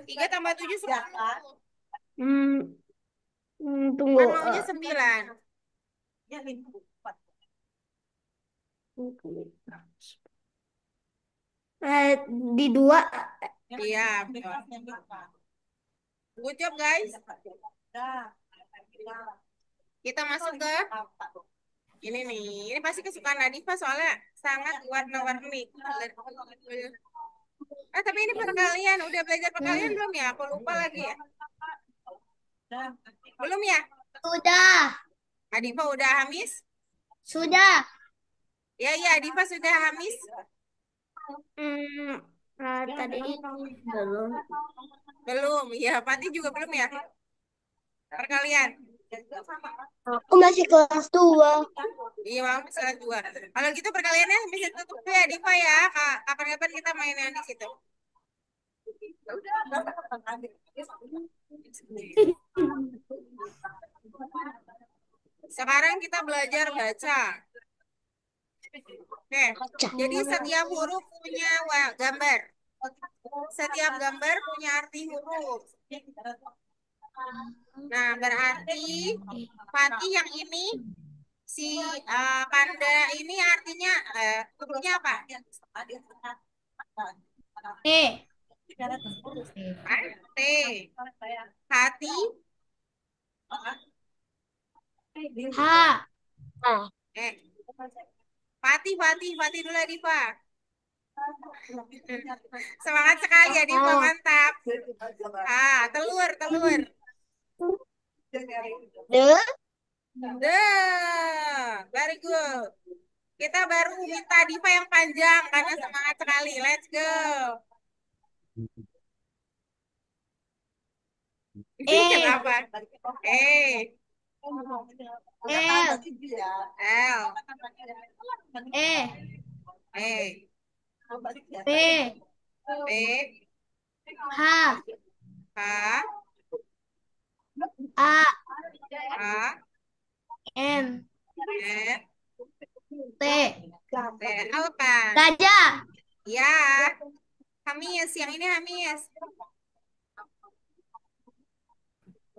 3 tambah 7 10. Tunggu. Kan maunya 9. Di 2. Iya. Good job, guys. Kita masuk ke ini nih. Ini pasti kesukaan Nadifa soalnya sangat warna-warni. Tapi ini perkalian. Udah belajar perkalian belum ya? Aku lupa lagi ya. Belum ya? Sudah. Adifa udah Hamis? Sudah. Ya, iya, Adifa sudah Hamis. Tadi belum. Belum. Ya, Pati juga belum ya? Perkalian. Aku masih kelas 2. Iya, mau kelas 2. Kalau gitu perkaliannya bisa tutup ya, Adifa ya. Kapan-kapan kita mainan di situ. Sekarang kita belajar baca. Oke, jadi setiap huruf punya gambar. Setiap gambar punya arti huruf. Nah, berarti Fatih yang ini si panda ini artinya hurufnya apa? T. T. Hati. H. Eh. Fatih dulu Adifa. Semangat sekali Adifa, mantap. Telur. The. Very good. Kita baru minta Diva yang panjang karena semangat sekali. Let's go. Kenapa? E. L. L. E. E. P. P. H. H. A. A. M. N. T. T. Apa? Gajah. Ya. Hamis. Yang ini Hamis.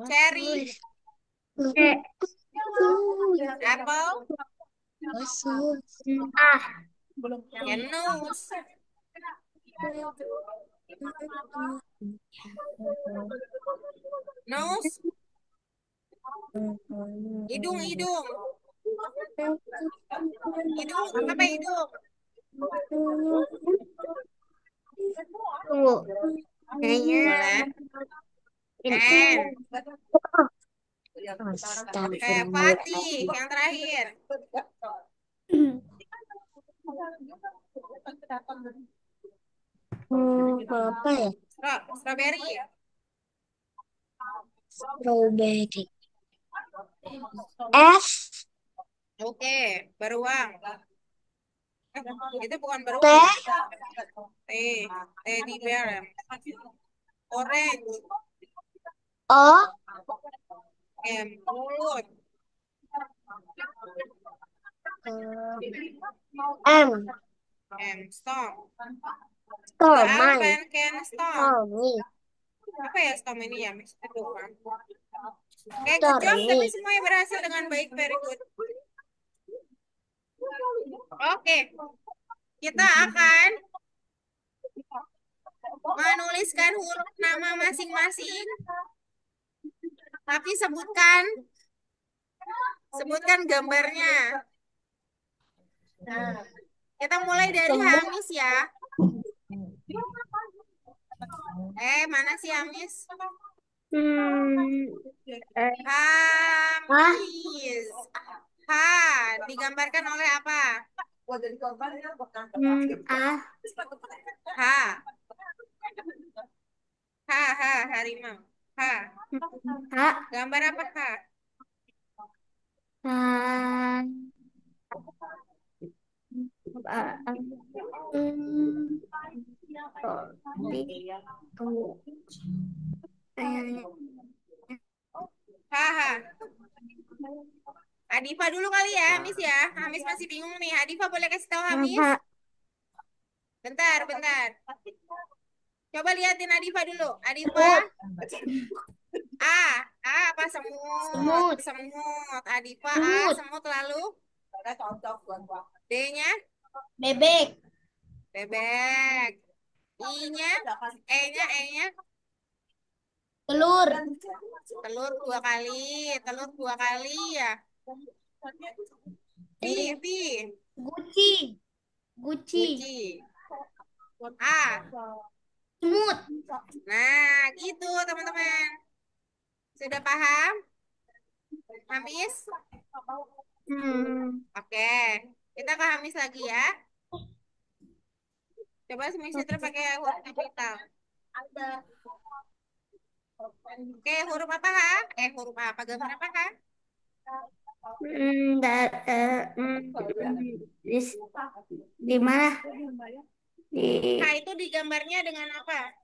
Cherry. Apple. Masuk. Ya, nose. Nose. Hidung. Hidung apa hidung? Tunggu. Boleh. N. Fatih yang terakhir. Apa ya? Strawberry. Strawberry. S. Oke, beruang. Itu bukan T. beruang. T. Teddy bear. Orange. O. M. Mulut. M. Storm. The Stormy. elephant can storm. Stormy. Apa ya storm ini ya, Miss? Aduh, kan. Oke, good job, tapi semuanya berhasil dengan baik, very good. Oke, kita akan menuliskan huruf nama masing-masing, tapi sebutkan gambarnya. Kita mulai dari Hamis ya. Mana sih Hamis? Hamis. Digambarkan oleh apa? Harimau. Gambar apa Adifa dulu kali ya, Hamis ya. Hamis masih bingung nih. Adifa boleh kasih tahu Hamis? Bentar. Coba liatin Adifa dulu. Adifa. Apa semut? Adifa semut lalu. D-nya? Bebek. I-nya? E-nya? Telur. Telur dua kali ya. T. Guci. A. Semut. Nah, gitu teman-teman. Sudah paham? Hamis? Oke. Kita ke Hamis lagi ya. Coba semester pakai huruf kapital. Oke, huruf apa huruf apa? Gambar apa Di mana? Itu digambarnya dengan apa?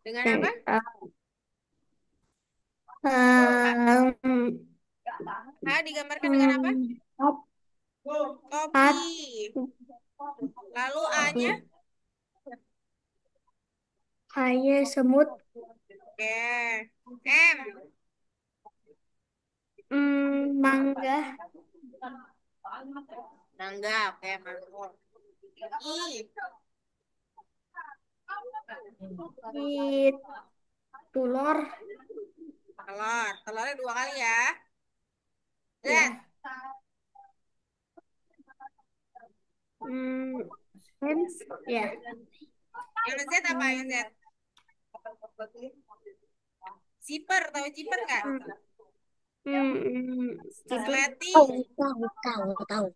Dengan apa? Digambarkan dengan apa? Topi. Lalu A-nya? A-nya semut. Oke. M. Mangga. Mangga. Oke, mangga. I. Tulor. Telur. Telurnya 2 kali ya. Z. Ya. Hens. Ya. Yang Z apa yang Z? Zipper. Tahu zipper nggak? Seleting. Tahu.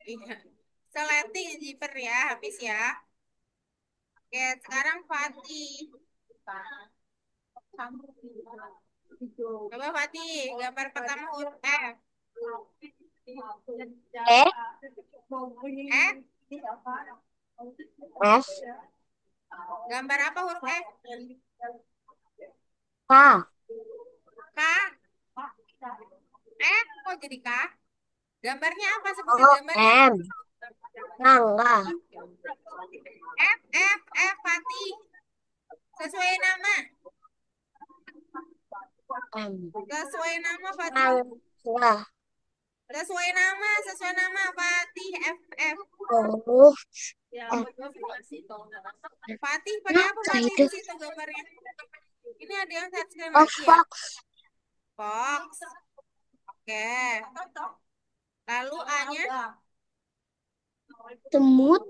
Iya. Seleting zipper ya. Habis ya. Oke, sekarang Fatih. Coba Fatih, gambar pertama huruf F. Eh, F. F, Gambar apa huruf F? K, K. F. Kok jadi K? Gambarnya apa? Sebutin O, gambarnya. M, mangga, F. Fatih. Sesuai nama. M, Sesuai nama Fatih. mangga, Sesuai nama Fatih. F. huruf F. Fatih pakai apa Apa Fatih itu? di situ gambarnya? Ini ada yang subscribe Oh, lagi ya? fox, Fox. Oke. Lalu A-nya? semut,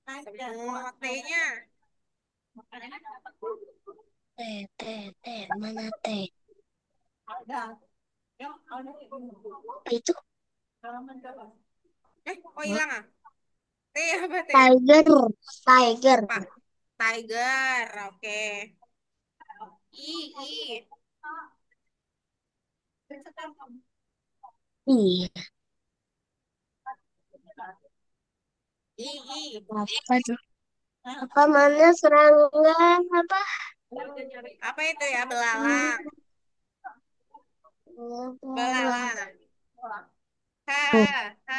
Semut. T-nya? T, mana T? Apa itu? Kok hilang ah? T apa T? Tiger, Pak. Tiger. Oke. I. iya, I. apa tuh? Apa mana serangga, apa? Apa itu ya? Belalang. Belalang. H. Tuh, H.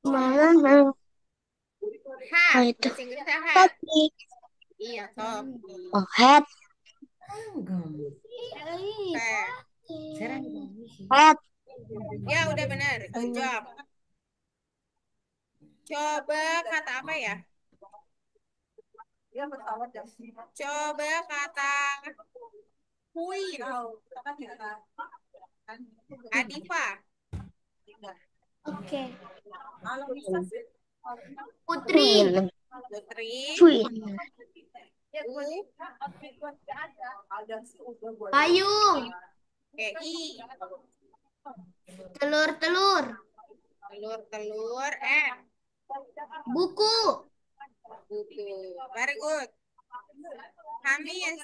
mana? H. Apa itu? Bahasa Inggrisnya H. Topi, Iya, topi. oh, hat, hat, Ya, udah benar. Good job. Coba kata apa ya? Coba kata queen. Adifa. Oke. Putri, Putri. Queen, Payung. I. Telur-telur. Telur. Buku. Buku. Very good. Hamis.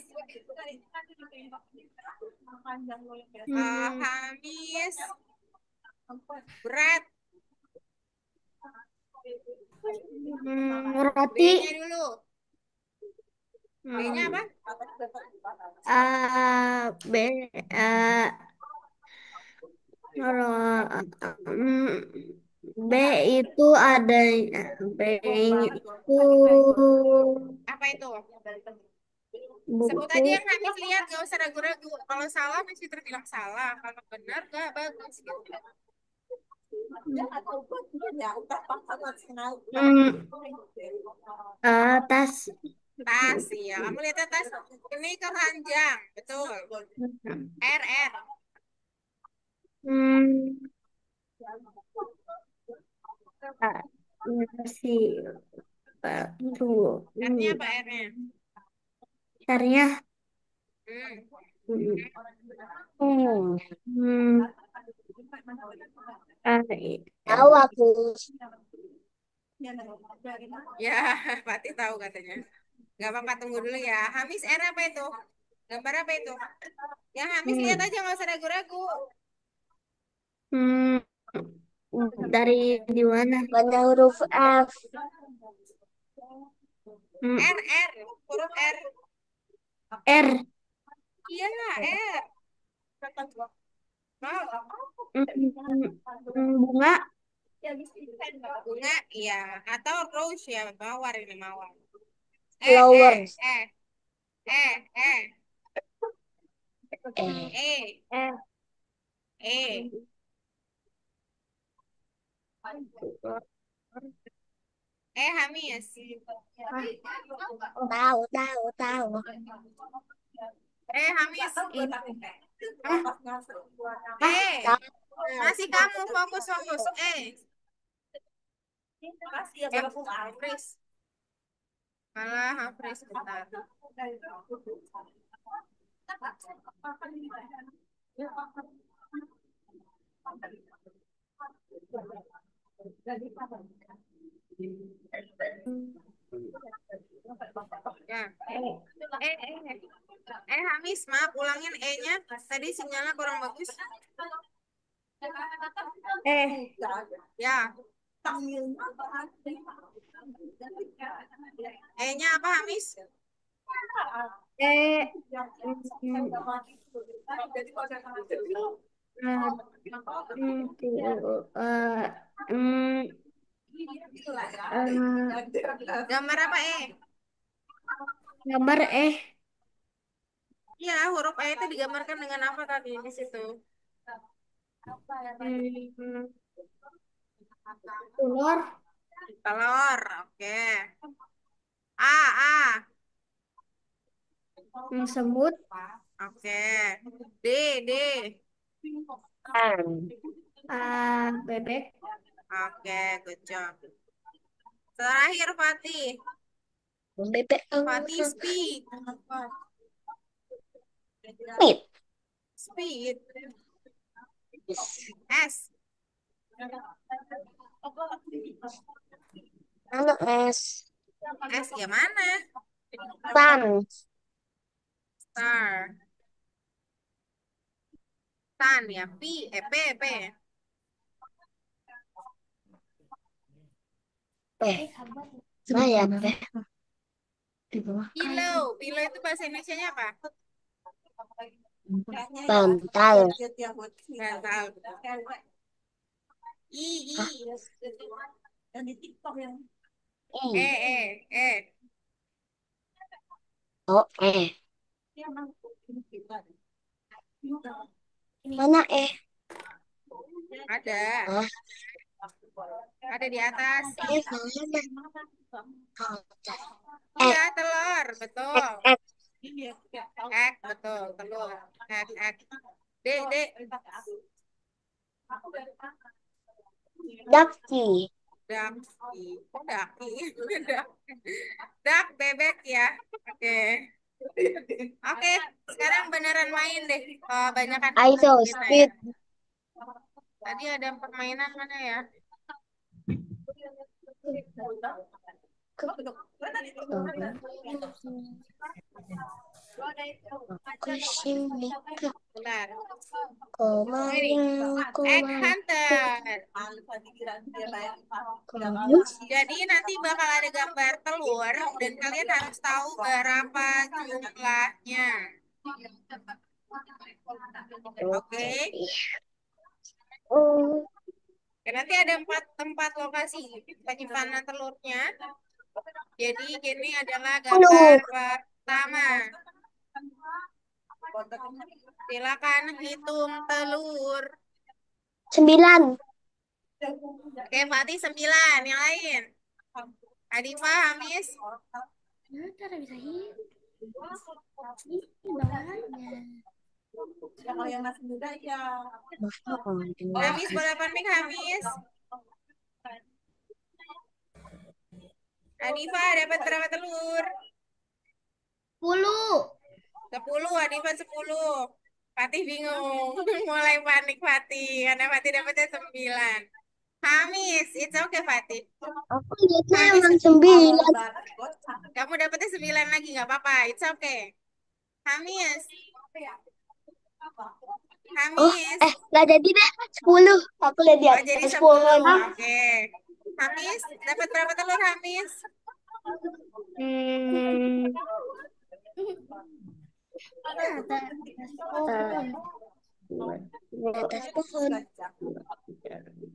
Hamis. Berat. roti, B-nya dulu. B-nya apa? B, B itu ada B itu Apa itu? Sebut buku, aja yang Hamis lihat, gak usah ragu-ragu. Kalau salah, Miss Fitri bilang salah. Kalau benar, gak bagus gitu. tas, Tas ya, kamu lihat tas. Ini keranjang, betul. R. hmm, nasi, tunggu, R-nya apa R-nya? caranya, Hmm. tahu aku, Ya, Pati tahu katanya. Gak apa-apa, tunggu dulu ya. Hamis R apa itu? Gambar apa itu? Yang Hamis lihat aja, nggak usah ragu-ragu. hmm, dari di mana? Banyak huruf F. R, huruf R. R. Iya, R. Bunga. Bunga, iya. Atau rose ya, mawar ini mawar. Flowers. Eh. Eh. E. Hamis. Tahu. Hamis. Tahu. Masih kamu fokus. Hafris. Malah Hafris bentar. Ya. Hamis, maaf ulangin E-nya. Tadi sinyalnya kurang bagus. Ya. E-nya apa, Hamis? Gambar apa E? Gambar Iya, huruf E itu digambarkan dengan apa tadi di situ? Telur, oke. A. Semut. Oke. D. Bebek. Oke, good job. Terakhir Fatih. Bebek. Fatih speed. Speed. S. Mana S? S ya mana? Sun. Sun ya. P. P. Saya P. Pilo itu bahasa Indonesianya apa? Bantal. I. E. Oh, Mana Ada. Hah? Ada di atas. Mana? Iya, telur, betul. X. X, betul, telur. X. D. Daki. Dak, bebek ya. Oke. Oke, sekarang beneran main deh. Banyakan Ayo, kita ya. speed. Tadi ada permainan mana ya? Bentar. Ini, Egg Hunter. Jadi nanti bakal ada gambar telur dan kalian harus tahu berapa jumlahnya. Oke. Nanti ada 4 tempat lokasi penyimpanan telurnya. Jadi ini adalah gambar pertama. Silakan hitung telur. 9. Oke, Fatih 9. Yang lain? Adifa, Hamis? Cara bisa Kalau yang masih muda ya. Hamis boleh panik, Hamis. Adifa dapat berapa telur? 10, Adifa 10. Fatih bingung. Mulai panik Fatih. Karena Fatih dapatnya 9. Hamis, it's okay Fatih. Aku lihatnya emang 9. Kamu dapatnya 9 lagi, nggak apa-apa. It's okay. Hamis. Nggak jadi deh. 10. Aku lihat di Oh, atas jadi 10. 10. Oke. Hamis, dapat berapa telur Hamis? Di atas pohon.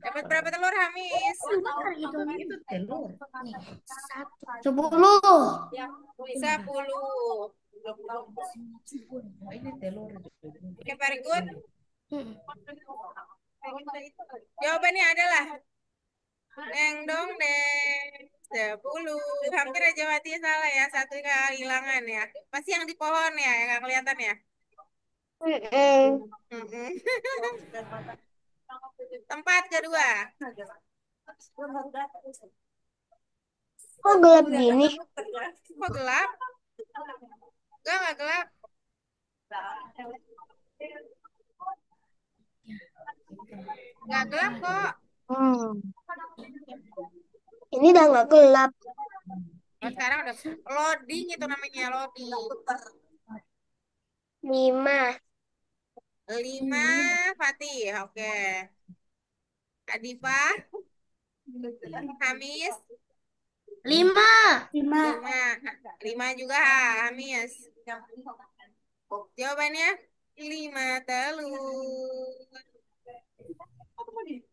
Dapat berapa telur, Hamis? Bentar, hitung. Itu telur. Nih, 1, 10. 10. Oh, ini telur. Oke, very good. Hmm. Jawabannya adalah deng dong deng 10. Hampir aja mati salah ya, satu kehilangan ya. Pasti yang di pohon ya, yang nggak kelihatan ya. Mm-mm. Tempat kedua. Kok gelap gini? Kok gelap? Nggak gelap. Nggak gelap kok. Ini udah nggak gelap. Oh, sekarang udah loading, itu namanya loading. 5. 5, Fatih. Oke. Adifa, Hamis, 5. 5 juga Hamis. Jawabannya 5 telur.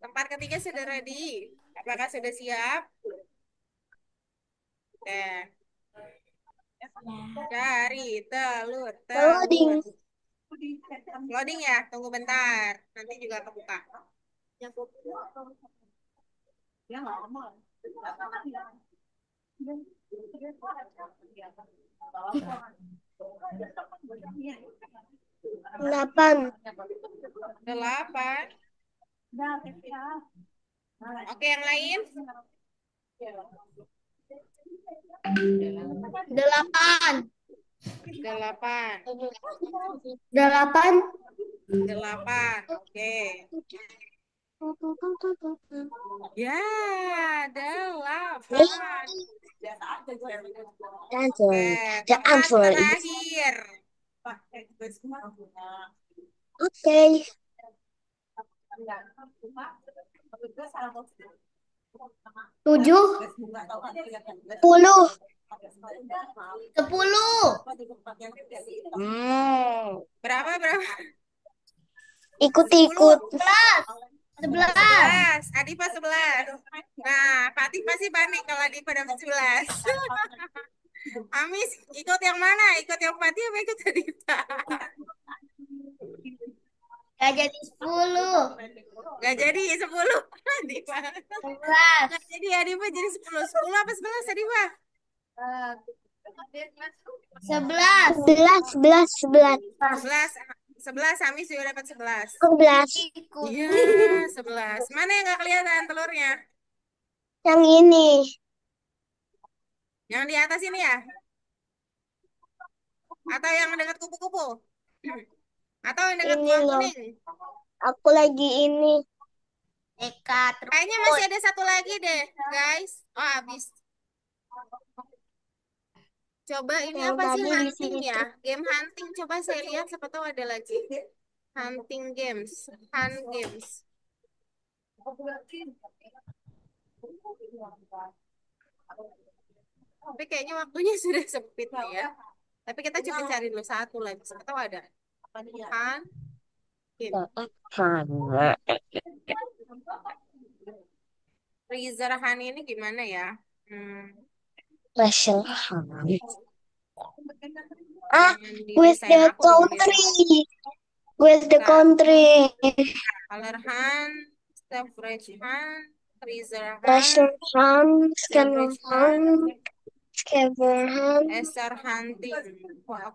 Tempat ketiga sudah ready. Apakah sudah siap? Oke. Cari telur. Loading. Loading ya, tunggu bentar. Nanti juga kebuka. Delapan. 8. Oke, yang lain? 8. 8. 8. 8. Oke. Ya, 8. Oke, The tempat answer is terakhir. okay. 7. 10. 10. Berapa? Ikut-ikut. 11. Adifa 11. Nah, Fatih pasti panik kalau Adifa dapat 11. Amis, ikut yang mana? Ikut yang Fatih apa ikut Adifa? Gak jadi 10. Gak jadi 10. Adifa. 11. Gak jadi Adifa jadi 10. 10 apa 11 Adifa? 11. 11. 11. 11 Amis juga dapat 11. 11. Iya, 11. Mana yang gak kelihatan telurnya? Yang ini. Yang di atas ini ya? Atau yang dekat kupu-kupu? Atau yang dekat Ini buah loh. kuning? Aku lagi ini. Eka Kayaknya masih ada satu lagi deh, guys. Oh, habis. Coba ini Yang apa sih tadi di hunting situ. ya? Game hunting. Coba saya lihat siapa tahu ada lagi. Hunting games. Hunt games. Tapi kayaknya waktunya sudah sempit nih ya. Tapi kita coba cari dulu satu lagi. Siapa tahu ada. Hunt game. Freezer hunt ini gimana ya? Treasure hunt. Jangan di With desain the aku dong lihat. country. With the Nah, country. color hunt, storage hunt, freezer Treasure hunt, hunt. Scavenger beverage hunt, hunt. Scavenger hunt. Star hunting.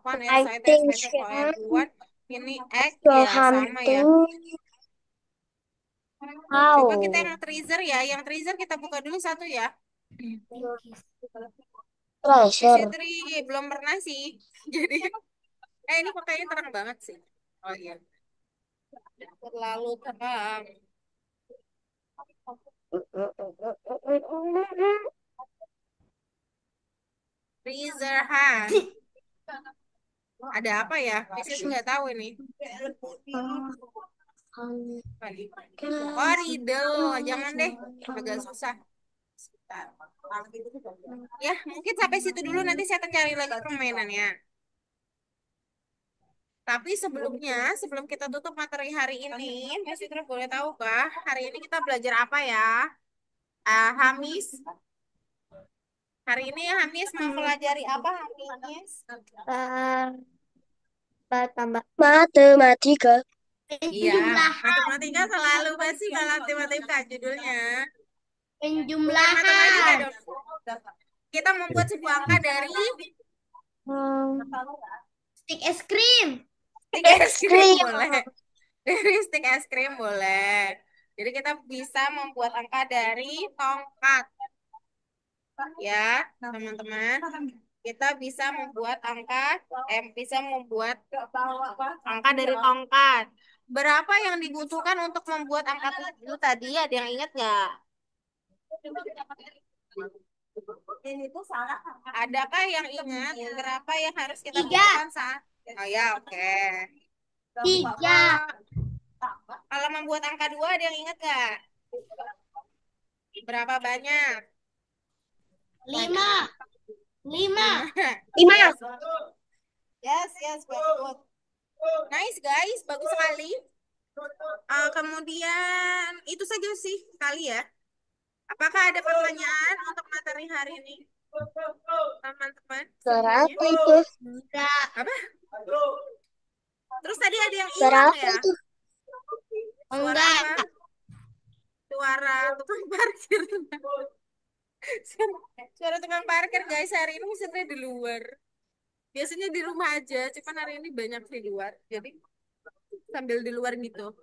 Fun I excited think special for hunt. everyone. Ini egg Soul ya sama ya. hunting. Coba How? kita yang freezer ya. Yang freezer kita buka dulu satu ya. Treasure. Isi belum pernah sih. Jadi ini kok kayaknya terang banget sih. Oh iya. Terlalu terang. Freezer hunt. Ada apa ya? Saya nggak tahu ini. Oh, riddle. Jangan deh. Agak susah. Sebentar. Ya, mungkin sampai situ dulu. Nanti saya cari lagi permainannya. Tapi sebelumnya, sebelum kita tutup materi hari ini, Mas Fitri boleh tahu kah, hari ini kita belajar apa ya? Hamis, hari ini Hamis mau pelajari apa Hamis? Tambah matematika. Iya, Penjumlahan. matematika selalu pasti kalau matematika judulnya. Bukan Penjumlahan. matematika dong. Kita membuat sebuah angka dari Stik es krim. stick es krim boleh. Dari stick es krim boleh. Jadi kita bisa membuat angka dari tongkat. Ya, teman-teman. Kita bisa membuat bisa membuat angka dari tongkat. Berapa yang dibutuhkan untuk membuat angka itu tadi? Ada yang ingat nggak? Adakah yang ingat berapa yang harus kita 3. butuhkan saat? Oh ya, oke. 3. Kalau membuat angka 2 ada yang ingat nggak? Berapa banyak? 5. 5. 5. Yes, bagus. Nice guys, bagus sekali. Kemudian itu saja sih kali ya. Apakah ada pertanyaan untuk materi hari ini, teman-teman? Suara Semuanya? apa itu? Enggak. Apa? Terus tadi ada yang Suara hilang apa ya? itu? Suara Enggak. apa? Suara tukang parkir. Suara tukang parkir guys, hari ini sebenarnya di luar. Biasanya di rumah aja, cuman hari ini banyak di luar. Jadi sambil di luar gitu.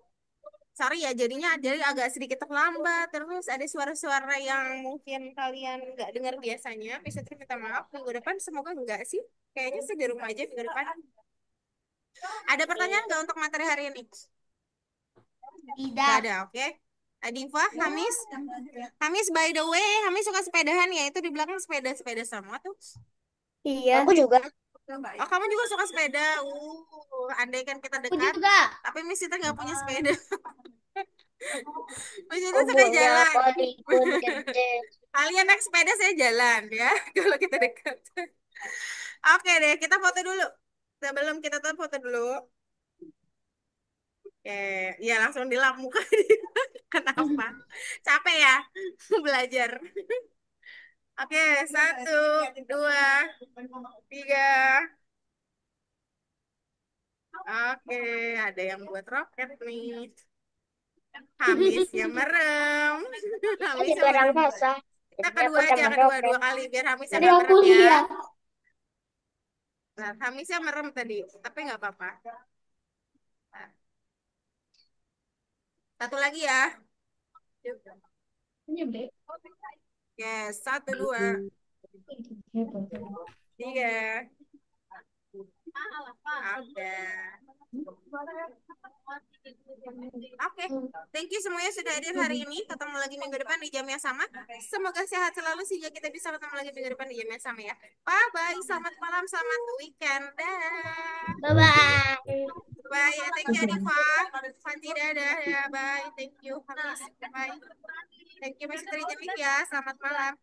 Sorry ya, jadinya jadi agak sedikit terlambat. Terus ada suara-suara yang mungkin kalian nggak dengar biasanya. Bisa minta maaf. Minggu depan semoga enggak sih. Kayaknya sih di rumah aja minggu depan. Ada pertanyaan nggak untuk materi hari ini? Nggak Tidak. ada, oke. Adifa, Hamis. Hamis, by the way, Hamis suka sepedahan ya? Itu di belakang sepeda-sepeda semua tuh. Iya. Aku juga. Oh, kamu juga suka sepeda? Andai kan kita Aku dekat. juga. Tapi Miss Sita nggak punya sepeda. Miss Sita Oh, suka punya jalan. polikun gede. Kalian naik sepeda, saya jalan ya. Kalau kita dekat. Oke deh, kita foto dulu. Sebelum kita tuh foto dulu. Oke, ya langsung dilap muka. Kenapa? Capek ya belajar. Oke, 1, 2, 3. Oke, ada yang buat roket nih. Hamis yang merem. Hamis Ada yang barang merem. basah. Kita Jadi kedua aku aja, tambah kedua roket. dua kali biar Hamis yang Tadi nggak aku merem ya. lihat. Nah, Hamis yang merem tadi, tapi nggak apa-apa. Nah, satu lagi ya. Oke, 1, 2, 3. Oke, thank you semuanya sudah hadir hari ini. Ketemu lagi minggu depan di jam yang sama. Semoga sehat selalu sehingga kita bisa ketemu lagi minggu depan di jam yang sama ya. Bye bye, selamat malam, selamat weekend. Dah. Bye bye. Bye, ya, thank you Adifa. Fanti dadah ya, bye. Thank you Hamis. Bye. Thank you masih terjemik ya. Selamat malam.